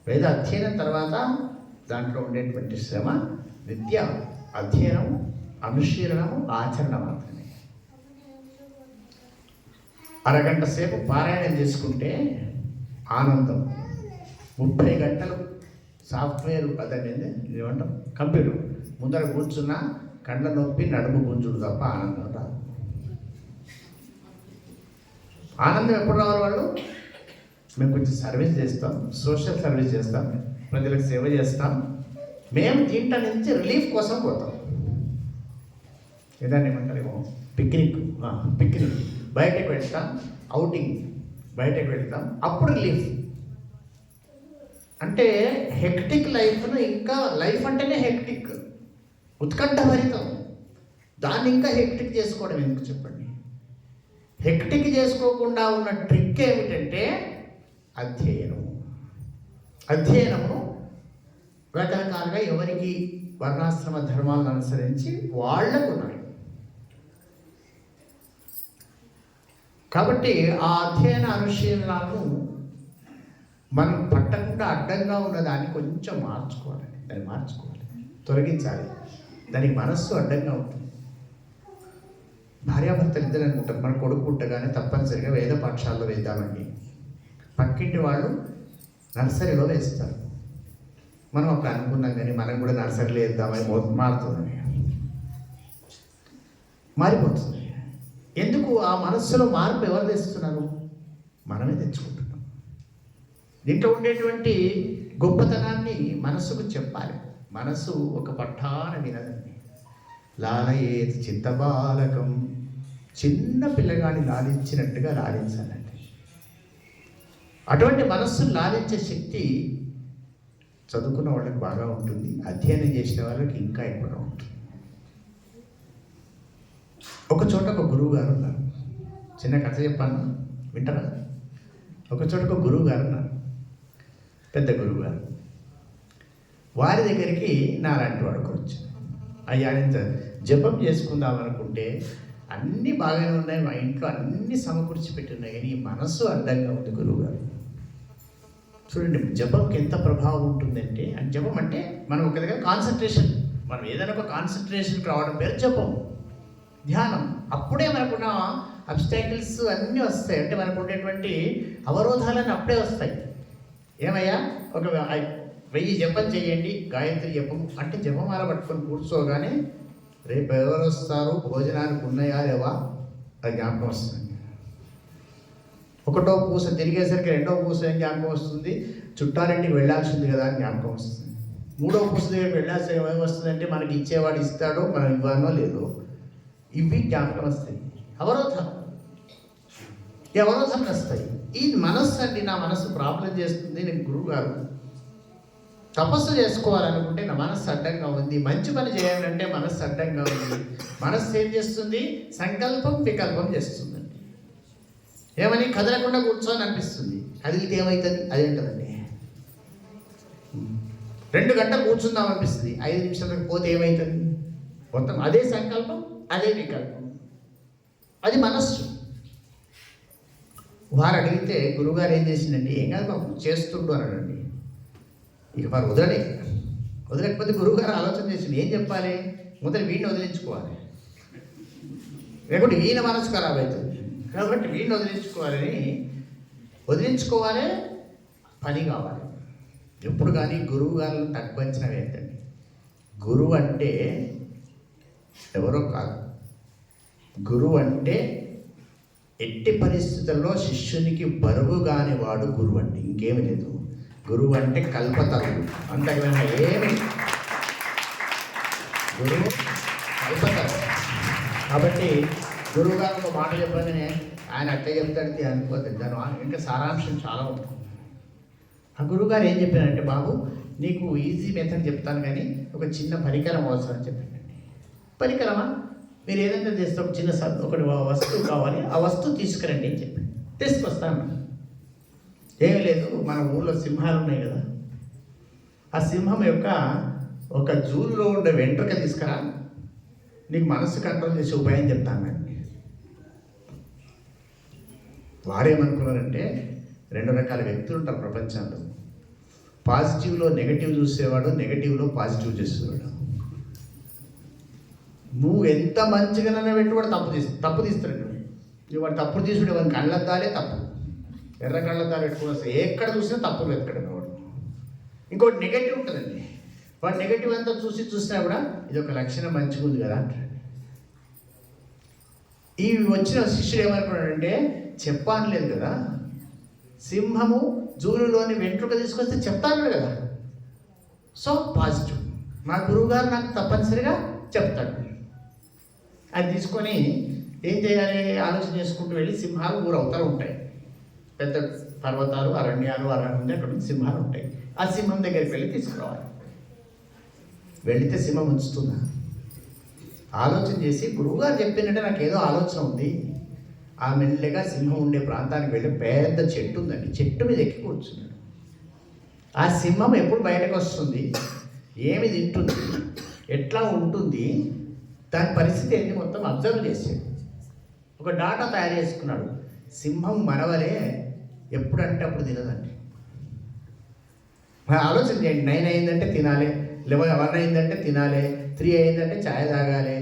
వేద అధ్యయనం తర్వాత దాంట్లో ఉండేటువంటి శ్రమ విద్య, అధ్యయనం, అనుశీలనము, ఆచరణ మాత్రమే. అరగంట సేపు పారాయణం చేసుకుంటే ఆనందం. 30 గంటలు సాఫ్ట్వేర్ అదండి ఏమంటాం కంప్యూటర్ ముందర కూర్చున్న కండ్ల నొప్పి, నడుము గుంజుడు తప్ప ఆనందం రాదు. ఆనందం ఎప్పుడు రావాలి? వాళ్ళు మేము కొంచెం సర్వీస్ చేస్తాం, సోషల్ సర్వీస్ చేస్తాం, ప్రజలకు సేవ చేస్తాం, మేము దీంట్లో నుంచి రిలీఫ్ కోసం పోతాం. ఏదాన్ని ఏమంటారేమో పిక్నిక్ బయటకు వెళ్తాం, ఔటింగ్ బయటకు వెళ్తాం, అప్పుడు రిలీఫ్. అంటే హెక్టిక్ లైఫ్ను ఇంకా లైఫ్ అంటేనే హెక్టిక్, ఉత్కంఠభరితం, దాన్ని ఇంకా హెక్టిక్ చేసుకోవడం ఎందుకు చెప్పండి? హెక్టిక్ చేసుకోకుండా ఉన్న ట్రిక్ ఏమిటంటే అధ్యయనము రకరకాలుగా ఎవరికి వర్ణాశ్రమ ధర్మాలను అనుసరించి వాళ్లకు ఉన్నాయి. కాబట్టి ఆ అధ్యయన అనుశీలనాలను మనం పట్టకుండా అడ్డంగా ఉన్నదాన్ని కొంచెం మార్చుకోవాలి, తొలగించాలి. దానికి మనస్సు అడ్డంగా ఉంటుంది. భార్యాభర్తలు ఇద్దరు అనుకుంటారు, మన కొడుకు పుట్టగానే తప్పనిసరిగా వేద పాఠశాలలో వేద్దామండి. పక్కింటి వాళ్ళు నర్సరీలో వేస్తారు. మనం అప్పుడు అనుకున్నాం కానీ మనం కూడా నర్సరీలో వేద్దామని మారిపోతుంది. ఎందుకు? ఆ మనస్సులో మార్పు ఎవరు తెస్తున్నారు? మనమే తెచ్చుకుంటున్నాం. దీంట్లో ఉండేటువంటి గొప్పతనాన్ని మనస్సుకు చెప్పాలి. మనస్సు ఒక పట్టాన వినదండి. లాలయేత్ చిత్తబాలకం, చిన్న పిల్లగాని లాలించినట్టుగా లాలించాలండి. అటువంటి మనస్సును లాలించే శక్తి చదువుకున్న వాళ్ళకి బాగా ఉంటుంది, అధ్యయనం చేసిన వాళ్ళకి ఇంకా ఎక్కువగా ఉంటుంది. ఒక చోట ఒక గురువు గారు ఉన్నారు. చిన్న కథ చెప్పాను, వింటారా? ఒక చోట ఒక గురువు గారు ఉన్నారు, పెద్ద గురువు గారు. వారి దగ్గరికి నాలాంటి వాడుకు వచ్చాను. అయ్యా ఇంత జపం చేసుకుందాం అనుకుంటే అన్నీ బాగానే ఉన్నాయి, మా ఇంట్లో అన్నీ సమకూర్చి పెట్టున్నాయి, కానీ ఈ మనస్సు అడ్డంగా ఉంది గురువు గారు. చూడండి జపంకి ఎంత ప్రభావం ఉంటుందంటే, జపం అంటే మనం ఒక దగ్గర కాన్సన్ట్రేషన్, మనం ఏదైనా ఒక కాన్సన్ట్రేషన్కి రావడం పేరు జపం, ధ్యానం. అప్పుడే మనకున్న అబ్స్టాకిల్స్ అన్నీ వస్తాయి. అంటే మనకు ఉండేటువంటి అవరోధాలన్నీ అప్పుడే వస్తాయి. ఏమయ్యా, ఒక 1000 జపం చేయండి, గాయత్రి జపం అంటే జపమాల పట్టుకొని కూర్చోగానే రేపు ఎవరు వస్తారు, భోజనానికి ఉన్నాయా లేవా అది జ్ఞాపకం వస్తుంది. ఒకటో పూస తిరిగేసరికి రెండో పూస ఏం జ్ఞాపకం వస్తుంది, చుట్టాలింటికి వెళ్ళాల్సింది కదా అని జ్ఞాపకం వస్తుంది. మూడో పూస దగ్గర వెళ్ళాల్సి ఏమొస్తుందంటే మనకి ఇచ్చేవాడు ఇస్తాడో మనం ఇవ్వానో లేదో, ఇవి జ్ఞాపకం వస్తాయి. అవరోధం వస్తాయి. ఈ మనస్సు అండి, నా మనస్సు ప్రాబ్లం చేస్తుంది. నేను గురువు గారు తపస్సు చేసుకోవాలనుకుంటే నా మనస్సు అడ్డంగా ఉంది, మంచి పని చేయాలంటే మనస్సు అడ్డంగా ఉంది. మనస్సు ఏం చేస్తుంది, సంకల్పం వికల్పం చేస్తుందండి. ఏమని కదలకుండా కూర్చోని అనిపిస్తుంది, కదిలితే ఏమవుతుంది అదేంటదండి. 2 గంటలు కూర్చుందాం అనిపిస్తుంది, 5 నిమిషాలకు పోతే ఏమవుతుంది, మొత్తం అదే సంకల్పం అదే వికల్పం, అది మనస్సు. వారు అడిగితే గురువుగారు ఏం చేసిందండి, ఏం కాదు బాబు చేస్తుండు అన్నాడండి. ఇక వారు వదలకపోతే గురువుగారు ఆలోచన చేసింది, ఏం చెప్పాలి, మొదలు వీడిని వదిలించుకోవాలి, లేకుంటే ఈయన మనసు ఖరాబ్ అవుతుంది. కాబట్టి వీడిని వదిలించుకోవాలి, పని కావాలి. ఎప్పుడు కానీ గురువు గారిని తక్కువ అంచనా వేయండి. గురువు అంటే ఎవరో కాదు, గురువు అంటే ఎట్టి పరిస్థితుల్లో శిష్యునికి బరువు కానివాడు గురువు అండి, ఇంకేమి లేదు. గురువు అంటే కల్పతరుడు, అంతకన్నా ఏమి. గురువు కల్పతరుడు. కాబట్టి గురువు గారు ఒక మాట చెప్పగానే ఆయన అట్లా చెప్తాడు అనుకోతుంది, దాని ఇంకా సారాంశం చాలా ఉంటుంది. ఆ గురువుగారు ఏం చెప్పారంటే, బాబు నీకు ఈజీ మెథడ్ చెప్తాను కానీ ఒక చిన్న పరికరం అవసరం అని చెప్పానండి. పరికరమా, మీరు ఏదైనా చేస్తే ఒక చిన్న ఒకటి వస్తువు కావాలి, ఆ వస్తువు తీసుకురండి అని చెప్పాను. తీసుకొస్తాను. ఏమీ లేదు, మన ఊళ్ళో సింహాలు ఉన్నాయి కదా, ఆ సింహం యొక్క ఒక జూలులో ఉండే వెంట్రుక తీసుకురా, నీకు మనస్సు కంట్రోల్ చేసే ఉపాయం చెప్తానండి. వారేమనుకున్నారంటే, 2 రకాల వ్యక్తులు ఉంటారు ప్రపంచంలో. పాజిటివ్లో నెగటివ్ చూసేవాడు, నెగటివ్లో పాజిటివ్ చేసేవాడు. నువ్వు ఎంత మంచిగానైనా పెట్టువాడు తప్పు తీస్తాడు. వాడు తప్పుడు తీసుకుంటే వాడిని కళ్ళద్దాలే తప్పు, ఎర్ర కళ్ళద్దాలు పెట్టుకుని వస్తే ఎక్కడ చూసినా తప్పులు వెతకడం వాడు. ఇంకోటి నెగటివ్ ఉంటుందండి, వాడు నెగటివ్ అంతా చూసినా కూడా ఇది ఒక లక్షణం మంచిగా ఉంది కదా అంటాడు. ఈ వచ్చిన శిష్యుడు ఏమనుకున్నాడంటే, చెప్పాను లేదు కదా, సింహము జూలులోని వెంట్రుక తీసుకొస్తే చెప్తాను కదా, సో పాజిటివ్, మా గురువుగారు నాకు తప్పనిసరిగా చెప్తాడు. అది తీసుకొని ఏం చేయాలి ఆలోచన చేసుకుంటూ వెళ్ళి, సింహాలు ఊరవుతూ ఉంటాయి, పెద్ద పర్వతాలు అరణ్యాలు అలాంటి అక్కడ సింహాలు ఉంటాయి. ఆ సింహం దగ్గరికి వెళ్ళి తీసుకురావాలి. వెళితే సింహం ఉంచుతుందా, ఆలోచన చేసి గురువుగారు చెప్పినట్టే నాకు ఏదో ఆలోచన ఉంది. ఆ మెల్లగా సింహం ఉండే ప్రాంతానికి వెళ్ళి పెద్ద చెట్టు ఉందండి, చెట్టు మీద ఎక్కి కూర్చున్నాడు. ఆ సింహం ఎప్పుడు బయటకు వస్తుంది, ఏమి తింటుంది, ఎట్లా ఉంటుంది, దాని పరిస్థితి ఏంటి మొత్తం అబ్జర్వ్ చేసాడు. ఒక డాటా తయారు చేసుకున్నాడు. సింహం మనవలే ఎప్పుడంటే అప్పుడు తినదండి. ఆలోచన చేయండి, 9 అయిందంటే తినాలి, 1 అయిందంటే తినాలి, 3 అయిందంటే ఛాయ్ తాగాలి,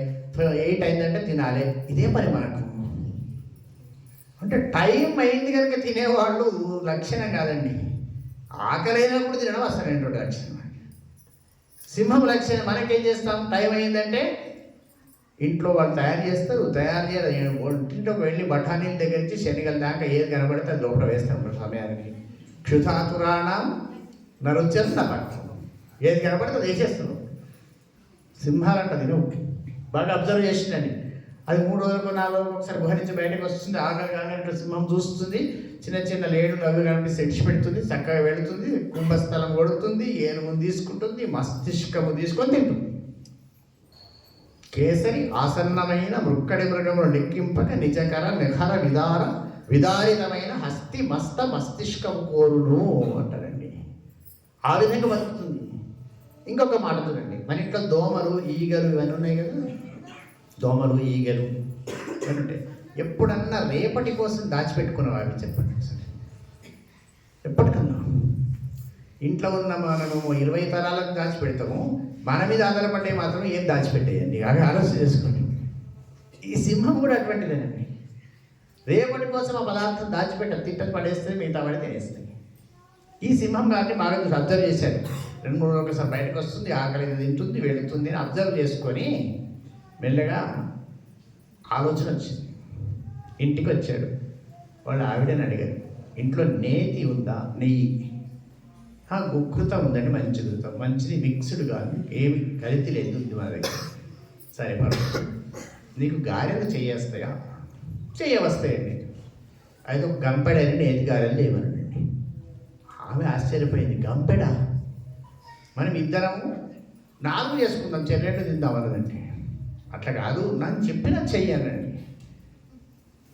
8 అయిందంటే తినాలి. ఇదే పని మనకు. అంటే టైం అయింది కనుక తినేవాళ్ళు లక్షణం కాదండి, ఆకలి అయినప్పుడు తినడం అసలు ఏంటో లక్షణం. సింహం లక్షణం. మనకేం చేస్తాం, టైం అయిందంటే ఇంట్లో వాళ్ళు తయారు చేస్తారు, తయారు చేయాలి. ఇంట్లోకి వెళ్ళి బఠానీల దగ్గర నుంచి శనగల దాకా ఏది కనబడితే అది లోపల వేస్తాం సమయానికి. క్షుధాతురాణం నరుచన్న పట్టం, ఏది కనబడితే అది వేసేస్తున్నాం. సింహాలంట తినవు. బాగా అబ్జర్వ్ చేసిందండి. అది 3 రోజులకు 4 రోజులకు ఒకసారి గుహ నుంచి బయటకు వస్తుంది. ఆగగానే సింహం చూస్తుంది, చిన్న చిన్న లేడులు అవి కనిపిస్తే ఇడిచిపెడుతుంది, చక్కగా వెళుతుంది, కుంభస్థలం కొడుతుంది, ఏనుగును తీసుకుంటుంది, మస్తిష్కము తీసుకొని తింటుంది. కేసరి ఆసన్నమైన మృక్కడి మృగమును లెక్కింపక నిజకర నిఖర విదారితమైన హస్తి మస్తిష్కము కోరును అంటారండి. ఆ విధంగా బతుకుతుంది. ఇంకొక మాట చూడండి, మన ఇంట్లో దోమలు ఈగలు ఇవన్నీ ఉన్నాయి కదా, దోమలు ఈగలు అంటే ఎప్పుడన్నా రేపటి కోసం దాచిపెట్టుకున్నావు అవి చెప్పండి సార్. ఎప్పటికన్నా ఇంట్లో ఉన్న మనము 20 తరాలకు దాచిపెడతాము, మన మీద ఆధారపడే మాత్రం ఏం దాచిపెట్టేయండి, అవి ఆలోచన చేసుకోండి. ఈ సింహం కూడా అటువంటిదేనండి. రేపటి కోసం ఆ పదార్థం దాచిపెట్టాలి, తిట్టలు పడేస్తే మిగతా పడి తినేస్తాయి. ఈ సింహం కాబట్టి బాగా అబ్జర్వ్ చేశారు. 2-3 ఒకసారి బయటకు వస్తుంది, ఆకలి తింటుంది, వెళుతుంది అని అబ్జర్వ్ చేసుకొని మెల్లగా ఆలోచన వచ్చింది. ఇంటికి వచ్చాడు. వాళ్ళు ఆవిడని అడిగారు, ఇంట్లో నేతి ఉందా? నెయ్యి గుకృతం ఉందండి, మంచి ఘృతం, మంచిది, మిక్స్డ్ కాదు, ఏమి కలితి లేదు ఉంది మా దగ్గర. సరే పర్వాలేదు, నీకు గారెలు చేయవస్తాయా? చేయవస్తాయండి. అయితే ఒక గంపెడని నేతి గారెలు లేవనండి. ఆమె ఆశ్చర్యపోయింది, గంపెడా? మనం ఇద్దరము 4 చేసుకుందాం, చెల్లెళ్ళు తిందామన్నదండి. అట్లా కాదు, నాకు చెప్పినా చెయ్యాలండి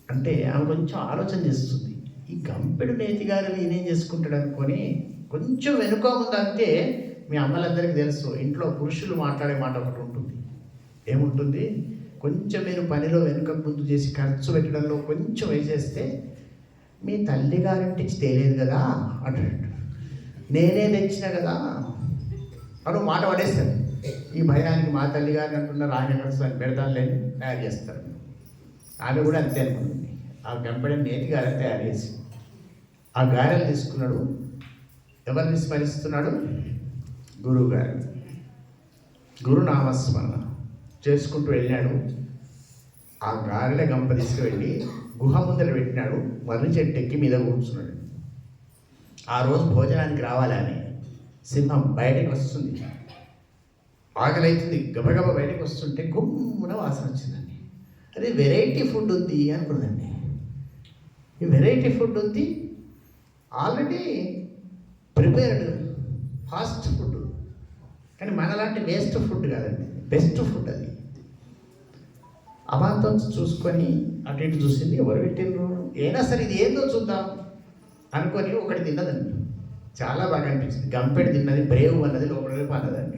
అంటే ఆమె కొంచెం ఆలోచన చేస్తుంది. ఈ గంపెడు నేతి గారెలు ఈయనేం చేసుకుంటాడు అనుకొని కొంచెం వెనుక ముందంటే, మీ అమ్మలందరికీ తెలుసు, ఇంట్లో పురుషులు మాట్లాడే మాట ఒకటి ఉంటుంది. ఏముంటుంది? కొంచెం మీరు పనిలో వెనుక ముందు చేసి ఖర్చు పెట్టడంలో కొంచెం వేసేస్తే మీ తల్లి గారింటికి తేలేదు కదా అంటాడు, నేనే తెచ్చిన కదా అను మాట పడేస్తాను. ఈ భయానికి మా తల్లి గారిని అంటున్నారు, ఆయన ఖర్చు పెడతాను లేని తయారు చేస్తారు. ఆమె కూడా అంతే అనుకుంటుంది. ఆ గంపెడని నేతి గారెలు తయారు చేసి ఆ గారెలు తీసుకున్నాడు. ఎవరిని స్మరిస్తున్నాడు? గురువు గారు. గురునామస్మరణ చేసుకుంటూ వెళ్ళాడు. ఆ గారెల గంప తీసుకువెళ్ళి గుహ ముందర పెట్టినాడు. మర్రి చెట్టు ఎక్కి మీద కూర్చున్నాడు. ఆ రోజు భోజనానికి రావాలని సింహం బయటకు వస్తుంది. ఆకలి అవుతుంది, గబగబ బయటకు వస్తుంటే గుమ్మున వాసన వచ్చిందండి. అదే వెరైటీ ఫుడ్ ఉంది అనుకున్నదండి. ఈ వెరైటీ ఫుడ్ ఉంది, ఆల్రెడీ ప్రిపేర్డ్ ఫాస్ట్ ఫుడ్, కానీ మనలాంటి వేస్ట్ ఫుడ్ కాదండి, బెస్ట్ ఫుడ్ అది. అమాంతం చూసుకొని అటు ఇటు చూసింది, ఎవరు పెట్టిండ్రు, అయినా సరే ఇది ఏందో చూద్దాం అనుకొని ఒకటి తిన్నదండి. చాలా బాగా అనిపించింది. గంపెడు తిన్నది, బ్రేవ్ అన్నది లోపల వైపు అన్నదండి.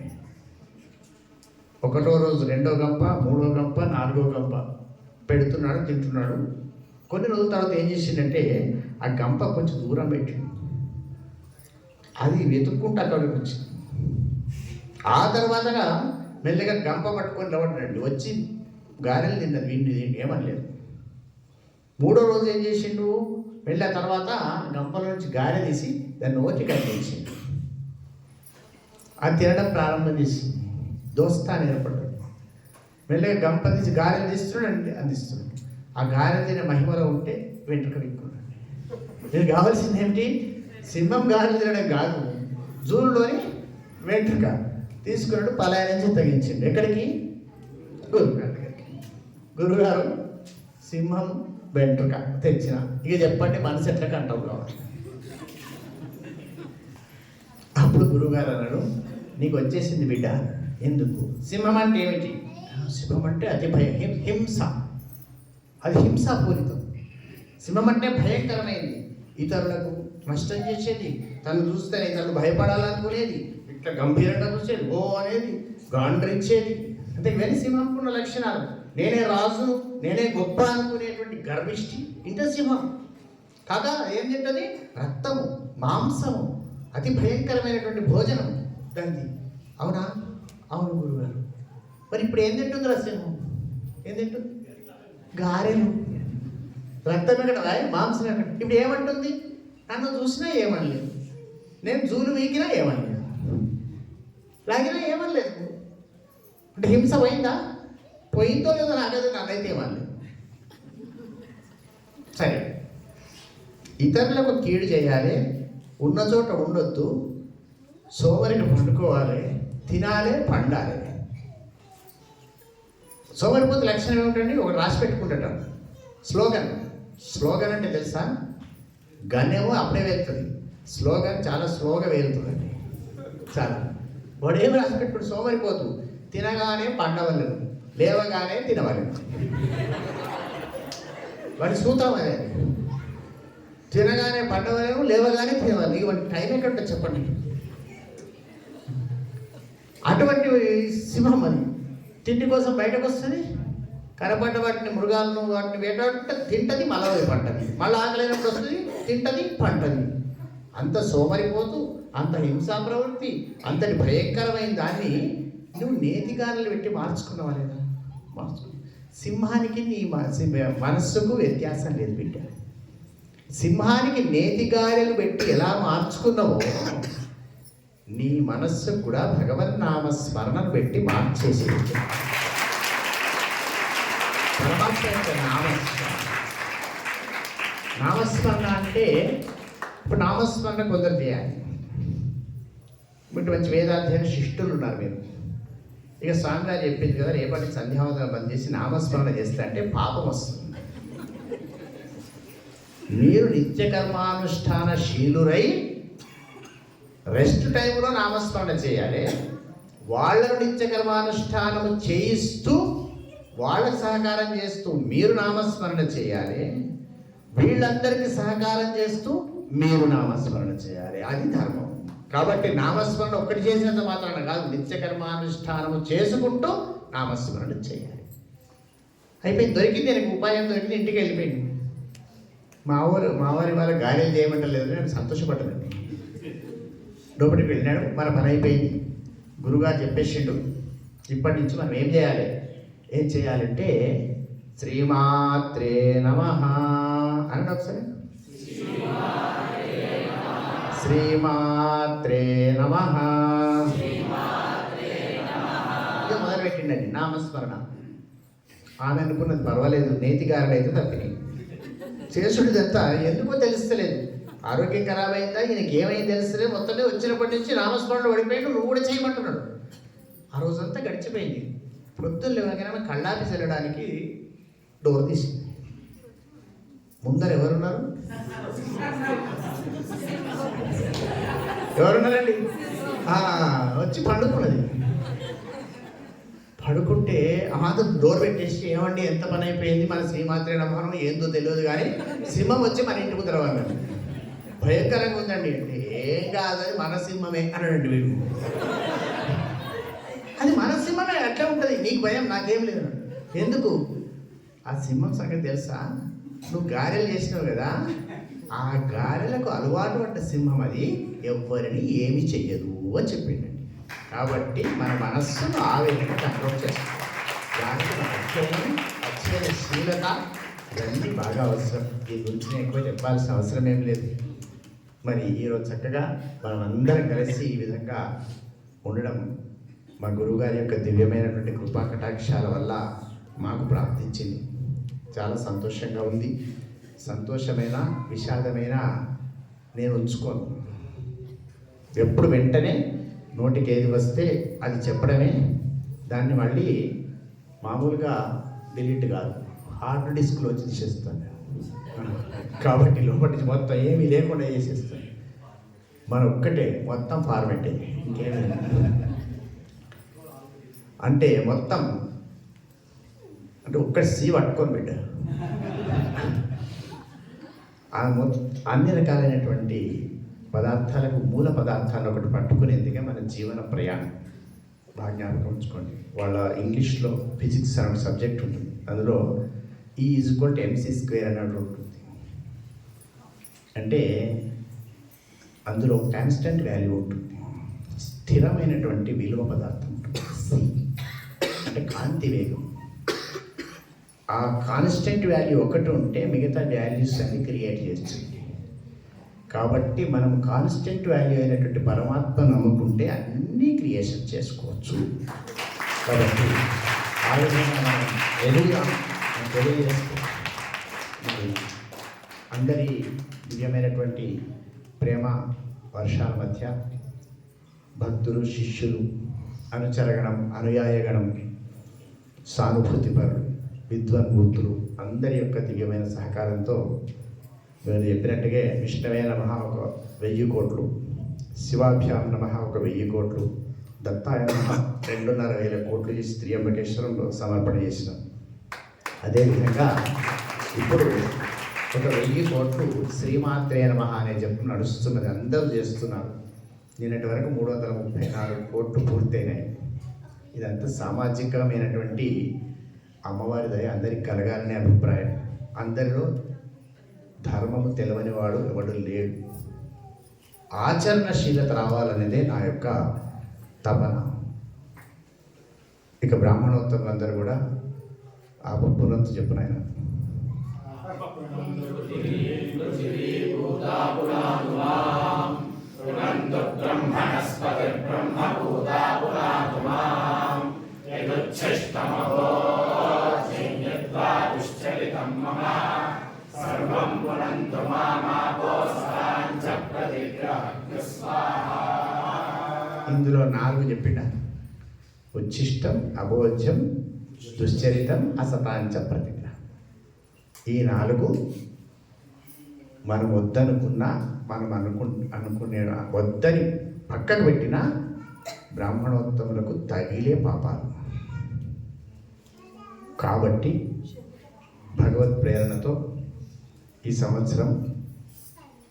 1వ రోజు 2వ గంప, 3వ గంప, 4వ గంప పెడుతున్నాడు, తింటున్నాడు. కొన్ని రోజుల తర్వాత ఏం చేసిందంటే ఆ గంప కొంచెం దూరం పెట్టింది. అది వెతుక్కుంటూ అక్కడికి వచ్చింది. ఆ తర్వాతగా మెల్లగా గంప పట్టుకొని రవ్వడండి వచ్చి గారెలు తిన్నది. వీడిని ఏమనలేదు. 3వ రోజు ఏం చేసిండు, వెళ్ళిన తర్వాత గంపల నుంచి గారె తీసి దాన్ని నోటి కట్టించింది. అది తినడం ప్రారంభం చేసింది. దోస్తాను ఏర్పడ్డాడు. మెల్లగా గంప తీసి గారెలు తీస్తున్నాడు, అందిస్తున్నాడు. ఆ గారె తినే మహిమలో ఉంటే వెంట్రుక విక్కున్నాడు. ఇది కావాల్సింది ఏమిటి? సింహం గారెలు తినడం కాదు, జూలులోని వెంట్రుక తీసుకున్నాడు. పలాయ నుంచి తగ్గించిండు. ఎక్కడికి? గురుగారు దగ్గరికి. గురుగారు సింహం వెంట్రుక తెచ్చిన. ఇక చెప్పండి మనసు ఎట్లా కంట్రోల్ కావాలి? అప్పుడు గురువుగారు అన్నాడు, నీకు వచ్చేసింది బిడ్డ. ఎందుకు? సింహం అంటే ఏమిటి? సింహం అంటే అతి భయం, హింస. అది హింసాపూరితం. సింహం అంటే భయంకరమైంది, ఇతరులకు నష్టం చేసేది, తను చూస్తేనే తను భయపడాలనుకునేది, ఇట్లా గంభీరంగా చూసేది, ఓ అనేది, గాండ్రించేది. అంటే ఇవన్నీ సింహంకున్న లక్షణాలు. నేనే రాజు, నేనే గొప్ప అనుకునేటువంటి గర్విష్టి ఇంత సింహం. కాగా ఏం తింటుంది? రక్తము, మాంసము, అతి భయంకరమైనటువంటి భోజనం దాన్ని. అవునా? అవును గురుగారు. మరి ఇప్పుడు ఏం తింటుంది రా సింహం? ఏం తింటుంది? గారెలు. రక్తం ఎక్కడ, మాంసం ఎక్కడ? ఇప్పుడు ఏమంటుంది? నన్ను చూసినా ఏమనలేదు, నేను జూలు వీకినా ఏమనలేదు, లాగినా ఏమనలేదు. అంటే హింస పోయిందా? పోయిందో లేదో నాకైతే నన్నైతే ఏమనలేదు. సరే, ఇతరులకు కీడు చేయాలి, ఉన్న చోట ఉండొద్దు, సోమరిని పండుకోవాలి, తినాలి, పండాలి. సోమరిపోతే లక్షణం ఏమిటండి? ఒకటి రాసి పెట్టుకుంటాడు స్లోగన్. స్లోగన్ అంటే తెలుసా? గన్నేమో అప్పుడే వెళ్తుంది, స్లోగన్ చాలా స్లోగా వెళ్తుందండి. చాలా వాడు ఏమి రాసి పెట్టుకుంటు? సోమరిపోతూ తినగానే పండవలేదు, లేవగానే తినవలేదు. వాడి సూత్రం అదే. తినగానే పండవలేము, లేవగానే తినవాలి. ఇక వాడి టైం ఎక్కడ చెప్పండి. అటువంటి సింహం అని తిండి కోసం బయటకు వస్తుంది, కనపడ్డ వాటిని, మృగాలను, వాటిని వేటాడుతుంటే తింటది, మళ్ళీ పంటది, మళ్ళీ ఆకలేనప్పుడు వస్తుంది, తింటది, పంటది. అంత సోమరిపోతూ, అంత హింసా ప్రవృత్తి, అంతటి భయంకరమైన దాన్ని నువ్వు నేతిగానలు పెట్టి మార్చుకున్నావా లేదా? సింహానికి నీ మనస్సుకు వ్యత్యాసం లేదు బిడ్డ. సింహానికి నేతిగారెలు పెట్టి ఎలా మార్చుకున్నావో నీ మనస్సు కూడా భగవన్నామ స్మరణను పెట్టి మార్చేసి పరమాత్మ యొక్క నామస్మరణ అంటే ఇప్పుడు నామస్మరణ కొందరు చేయాలి. ఇప్పుడు మంచి వేదాధ్యయన శిష్టులు ఉన్నారు మీరు. ఇక స్వామి గారు చెప్పింది కదా, రేపటి సంధ్యావందనం బంద్ చేసి నామస్మరణ చేస్తే అంటే పాపం వస్తుంది. మీరు నిత్యకర్మానుష్ఠాన శీలురై రెస్ట్ టైంలో నామస్మరణ చేయాలి. వాళ్ళను నిత్యకర్మానుష్ఠానము చేయిస్తూ వాళ్ళకి సహకారం చేస్తూ మీరు నామస్మరణ చేయాలి. వీళ్ళందరికీ సహకారం చేస్తూ మీరు నామస్మరణ చేయాలి. అది ధర్మం. కాబట్టి నామస్మరణ ఒక్కటి చేసినంత మాత్రాన కాదు, నిత్యకర్మానుష్ఠానము చేసుకుంటూ నామస్మరణ చేయాలి. అయిపోయింది, దొరికింది, నాకు ఉపాయం దొరికింది, ఇంటికి వెళ్ళిపోయింది. మావారి వాళ్ళ గాలిలు చేయమంటలేదు, నేను సంతోషపడ్డానండి. లోపలికి వెళ్ళినాడు, మన పని అయిపోయింది. గురుగారు చెప్పేసిండు, ఇప్పటి నుంచి మనం ఏం చేయాలి? ఏం చేయాలంటే శ్రీమాత్రే నమః అనండి ఒకసారి. శ్రీమాత్రే నమః. ఇక మొదలుపెట్టిండండి నామస్మరణ. ఆమె అనుకున్నది పర్వాలేదు, నేతిగారుడు అయితే తప్పినాయి. శేషుడిదంతా ఎందుకో తెలుస్తలేదు, ఆరోగ్యం ఖరాబ్ అయిందా, ఈయనకి ఏమైంది తెలుస్తలేదు. మొత్తం వచ్చినప్పటి నుంచి నామస్మరణలో పడిపోయాడు. నువ్వు కూడా చేయమంటున్నాడు. ఆ రోజంతా గడిచిపోయింది. పొద్దున్న లేవగానే కళ్ళాపి చల్లడానికి డోర్ తీసింది. ముందర ఎవరున్నారు? ఎవరున్నారండి? వచ్చి పండుకున్నది. పడుకుంటే మాత్రం డోర్ పెట్టేసి, ఏమండి ఎంత పని అయిపోయింది, మన శ్రీమాత్రే నమః ఏందో తెలియదు కానీ సింహం వచ్చి మన ఇంటి ముందర వాళ్ళు భయంకరంగా ఉందండి అంటే, ఏం కాదు అది మన సింహమే అన్నాడండి వీడు. అది మన సింహమే, అట్లా ఉంటుంది. నీకు భయం, నాకేం లేదు. ఎందుకు? ఆ సింహం సంగతి తెలుసా? నువ్వు గారెలు చేసినావు కదా, ఆ గారెలకు అలవాటు పడ్డ సింహం అది ఎవ్వరిని ఏమి చెయ్యదు అని చెప్పిండండి. కాబట్టి మన మనస్సును ఆ విధంగా కంట్రోల్ చేస్తాం. దానికి అక్షయశీలత ఇవన్నీ బాగా అవసరం. దీని గురించి నేను ఎక్కువ చెప్పాల్సిన అవసరం ఏం లేదు. మరి ఈరోజు చక్కగా మనం అందరం కలిసి ఈ విధంగా ఉండడం మా గురువుగారి యొక్క దివ్యమైనటువంటి కృపా కటాక్షాల వల్ల మాకు ప్రాప్తించింది. చాలా సంతోషంగా ఉంది. సంతోషమైన విషాదమైన నేను ఉంచుకోను. ఎప్పుడు వెంటనే నోటికి ఏది వస్తే అది చెప్పడమే. దాన్ని మళ్ళీ మామూలుగా డిలీట్ కాదు, హార్డ్ డిస్క్లో వచ్చి తీసేస్తాను. కాబట్టి లోపటి మొత్తం ఏమీ లేకుండా చేసేస్తాను. మన ఒక్కటే మొత్తం ఫార్మెట్ ఇంకేమీ అంటే మొత్తం అంటే ఒక్కటి సి పట్టుకొని బిడ్డ అన్ని రకాలైనటువంటి పదార్థాలకు మూల పదార్థాలు ఒకటి పట్టుకునేందుకే మన జీవన ప్రయాణం. బాగా జ్ఞాపకం ఉంచుకోండి. వాళ్ళ ఇంగ్లీష్లో ఫిజిక్స్ అనే సబ్జెక్ట్ ఉంటుంది. అందులో E=mc² అన్నట్టు ఉంటుంది. అంటే అందులో కాన్స్టెంట్ వాల్యూ ఉంటుంది, స్థిరమైనటువంటి విలువ పదార్థం ఉంటుంది. సి అంటే కాంతి వేగం. ఆ కాన్స్టెంట్ వాల్యూ ఒకటి ఉంటే మిగతా వాల్యూస్ అన్ని క్రియేట్ చేస్తుంది. కాబట్టి మనం కాన్స్టెంట్ వాల్యూ అయినటువంటి పరమాత్మ నమ్ముకుంటే అన్నీ క్రియేషన్ చేసుకోవచ్చు. కాబట్టి ఆ విధంగా మనం ఎదుగుదాం తెలియజేస్తూ మరి అందరి దివ్యమైనటువంటి ప్రేమ వర్షాల మధ్య భక్తులు, శిష్యులు, అనుచరగణం, అనుయాయగణం, సానుభూతిపరులు, విద్వాన్మూర్తులు అందరి యొక్క దివ్యమైన సహకారంతో మీరు చెప్పినట్టుగా విష్ణవే నమః ఒక 1000 కోట్లు, శివాభ్యాం నమః ఒక 1000 కోట్లు, దత్తాయ నమః 2,500 కోట్లు చేసి త్రియంబకేశ్వరంలో సమర్పణ చేసినాం. అదేవిధంగా ఇప్పుడు ఒక 1000 కోట్లు శ్రీమాత్రే నమః అనే జపం నడుస్తున్నది, అందరూ చేస్తున్నారు. నిన్నటి వరకు 334 కోట్లు పూర్తయినాయి. ఇదంతా సామాజికమైనటువంటి అమ్మవారి దయ అందరికి కలగాలనే అభిప్రాయం. అందరిలో ధర్మము తెలవని వాడు ఎవడు లేడు. ఆచరణశీలత రావాలనేదే నా యొక్క తపన. ఇక బ్రాహ్మణోత్తములందరూ కూడా ఆ పునంతు చెప్పు నాయన. ఇందులో 4 చెప్పిన ఉచ్ఛిష్టం, అభోజ్యం, దుశ్చరితం, అసతాంచ ప్రతిగ్రహం. ఈ 4 మనం వద్దనుకున్నా, మనం అనుకునే వద్దని పక్కకు పెట్టిన బ్రాహ్మణోత్తములకు తగిలే పాపాలు. కాబట్టి భగవత్ ప్రేరణతో ఈ సంవత్సరం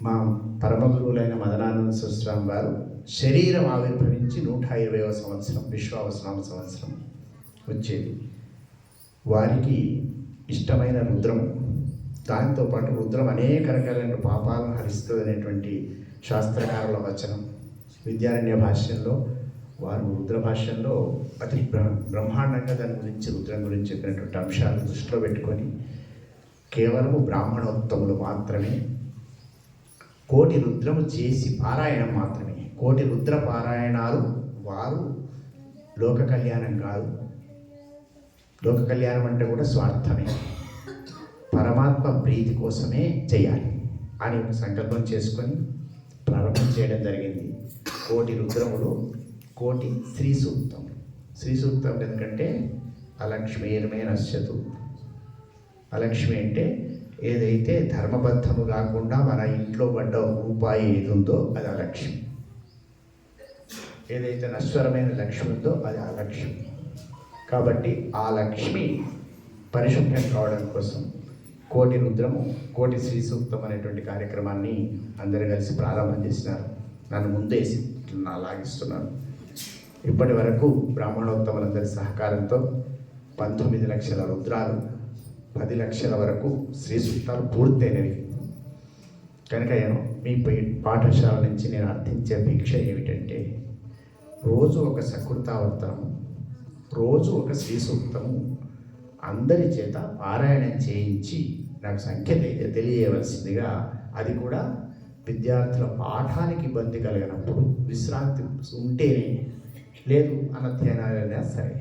మా పరమగురువులైన మదనానంద స్వామి వారు శరీరం ఆవిర్భవించి 120వ సంవత్సరం విశ్వావసనామ సంవత్సరం వచ్చేది. వారికి ఇష్టమైన రుద్రము, దాంతోపాటు రుద్రం అనేక రకాలైన పాపాలను హరిస్తుంది అనేటువంటి శాస్త్రకారుల వచనం. విద్యారణ్య భాష్యంలో వారు రుద్ర భాష్యంలో అతి బ్రహ్మాండంగా దాని గురించి, రుద్రం గురించి చెప్పినటువంటి అంశాలను దృష్టిలో పెట్టుకొని కేవలము బ్రాహ్మణోత్తములు మాత్రమే కోటి రుద్రము చేసి పారాయణం మాత్రమే, కోటి రుద్ర పారాయణాలు వారు లోక కళ్యాణం కాదు. లోక కళ్యాణం అంటే కూడా స్వార్థమే, పరమాత్మ ప్రీతి కోసమే చేయాలి అని ఒక సంకల్పం చేసుకొని ప్రారంభం చేయడం జరిగింది. కోటి రుద్రములు, కోటి శ్రీ సూక్తం. శ్రీ సూక్తం ఎందుకంటే అలక్ష్మీర్మే నశ్యతు. అలక్ష్మి అంటే ఏదైతే ధర్మబద్ధము కాకుండా మన ఇంట్లో పడ్డ రూపాయి ఏది ఉందో అది అలక్ష్మి, ఏదైతే నశ్వరమైన లక్ష్మి ఉందో అది అలక్ష్మి. కాబట్టి ఆ లక్ష్మి పరిశుభ్రం కావడం కోసం కోటి రుద్రము, కోటి శ్రీ సూక్తం అనేటువంటి కార్యక్రమాన్ని అందరూ కలిసి ప్రారంభం చేసినారు. నన్ను ముందేసి లాగిస్తున్నారు. ఇప్పటి వరకు బ్రాహ్మణోత్తములందరి సహకారంతో 19 లక్షల రుద్రాలు, 10 లక్షల వరకు శ్రీ సూక్తాలు పూర్తయినవి. కనుక మీ పాఠశాల నుంచి నేను అర్థించే భిక్ష ఏమిటంటే, రోజు ఒక సకృతావర్తనము, రోజు ఒక శ్రీ సూక్తము అందరి చేత పారాయణం చేయించి నాకు సంఖ్య తెలియవలసిందిగా, అది కూడా విద్యార్థుల పాఠానికి ఇబ్బంది కలిగినప్పుడు, విశ్రాంతి ఉంటేనే, లేదు అనధ్యయనాలైనా సరే,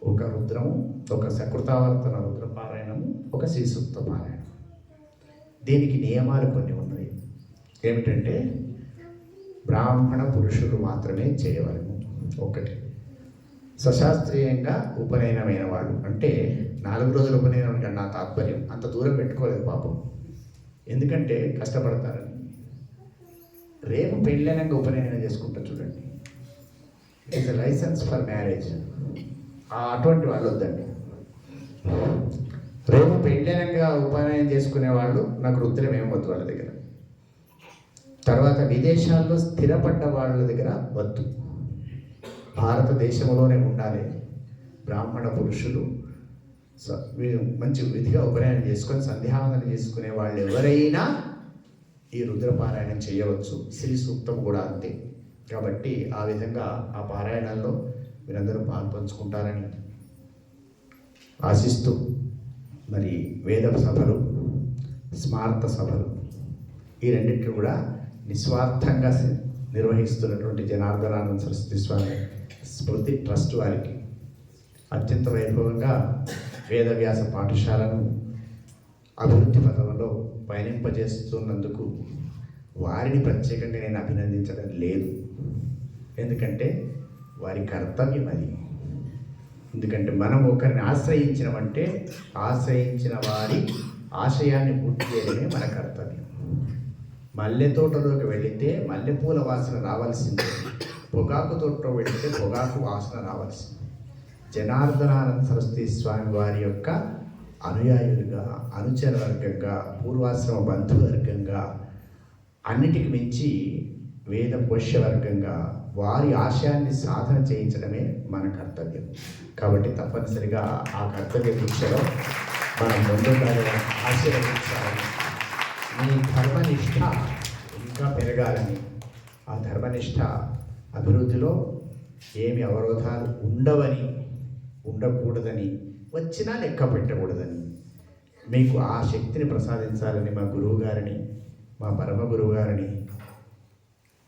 ఒక రుద్రము, ఒక సకృతావర్తన రుద్ర పారాయణము, ఒక శ్రీ సూక్త పారాయణం. దీనికి నియమాలు కొన్ని ఉన్నాయి. ఏమిటంటే బ్రాహ్మణ పురుషులు మాత్రమే చేయవలెను. ఒకటి, సశాస్త్రీయంగా ఉపనయనమైన వాళ్ళు, అంటే 4 రోజుల ఉపనయనం అంటే నా తాత్పర్యం అంత దూరం పెట్టుకోలేదు పాపం, ఎందుకంటే కష్టపడతారని. రేపు పెళ్ళైనాక ఉపనయనం చేసుకుంటా చూడండి, it is a licence for marriage. అటువంటి వాళ్ళు వద్దండి. రేపు పెళ్ళైనాక ఉపనయనం చేసుకునే వాళ్ళు నాకు రుద్రం ఏం వద్దు వాళ్ళ దగ్గర. తర్వాత విదేశాల్లో స్థిరపడ్డ వాళ్ళ దగ్గర వద్దు, భారతదేశంలోనే ఉండాలి. బ్రాహ్మణ పురుషులు మంచి విధిగా ఉపనయనం చేసుకొని సంధ్యావందనం చేసుకునే వాళ్ళు ఎవరైనా ఈ రుద్రపారాయణం చేయవచ్చు. శ్రీ సూక్తం కూడా అంతే. కాబట్టి ఆ విధంగా ఆ పారాయణాల్లో మీరందరూ పాల్పంచుకుంటారని ఆశిస్తూ, మరి వేద సభలు, స్మార్త సభలు, ఈ రెండింటిని కూడా నిస్వార్థంగా నిర్వహిస్తున్నటువంటి జనార్దనానంద సరస్వతి స్వామి స్మృతి ట్రస్ట్ వారికి అత్యంత వైభవంగా వేదవ్యాస పాఠశాలను అభివృద్ధి పథంలో పయనింపజేస్తున్నందుకు వారిని ప్రత్యేకంగా నేను అభినందించడం లేదు. ఎందుకంటే వారి కర్తవ్యం అది. ఎందుకంటే మనం ఒకరిని ఆశ్రయించినమంటే ఆశ్రయించిన వారి ఆశయాన్ని పూర్తి చేయడమే మన కర్తవ్యం. మల్లె తోటలోకి వెళితే మల్లెపూల వాసన రావాల్సిందే, పొగాకు తోటలో వెళితే పొగాకు వాసన రావాల్సిందే. జనార్దనానంద సరస్వతి స్వామి వారి యొక్క అనుయాయులుగా, అనుచర వర్గంగా, పూర్వాశ్రమ బంధువర్గంగా, అన్నిటికి మించి వేద పోష్య వర్గంగా వారి ఆశయాన్ని సాధన చేయించడమే మన కర్తవ్యం. కాబట్టి తప్పనిసరిగా ఆ కర్తవ్య దీక్షలో మనం ముందుగా ఆశీర్వదించాలని, మీ ధర్మనిష్ట ఇంకా పెరగాలని, ఆ ధర్మనిష్ట అభివృద్ధిలో ఏమి అవరోధాలు ఉండకూడదని, వచ్చినా లెక్క పెట్టకూడదని, మీకు ఆ శక్తిని ప్రసాదించాలని మా గురువు గారిని, మా పరమ గురువు గారిని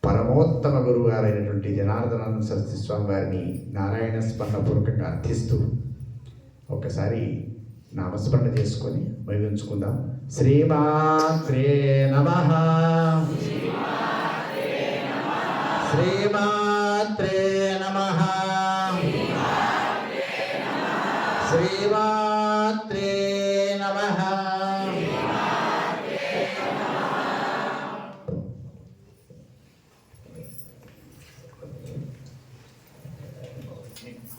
పరమోత్తమ గురువు గారైనటువంటి జనార్దనానంద సరస్వతి స్వామి వారిని నారాయణ స్మరణపూర్వకంగా అర్థిస్తూ ఒకసారి నామస్మరణ చేసుకొని ముగించుకుందాం. శ్రీమాత్రే నమః. శ్రీమాత్రే నమః. శ్రీమాత్రే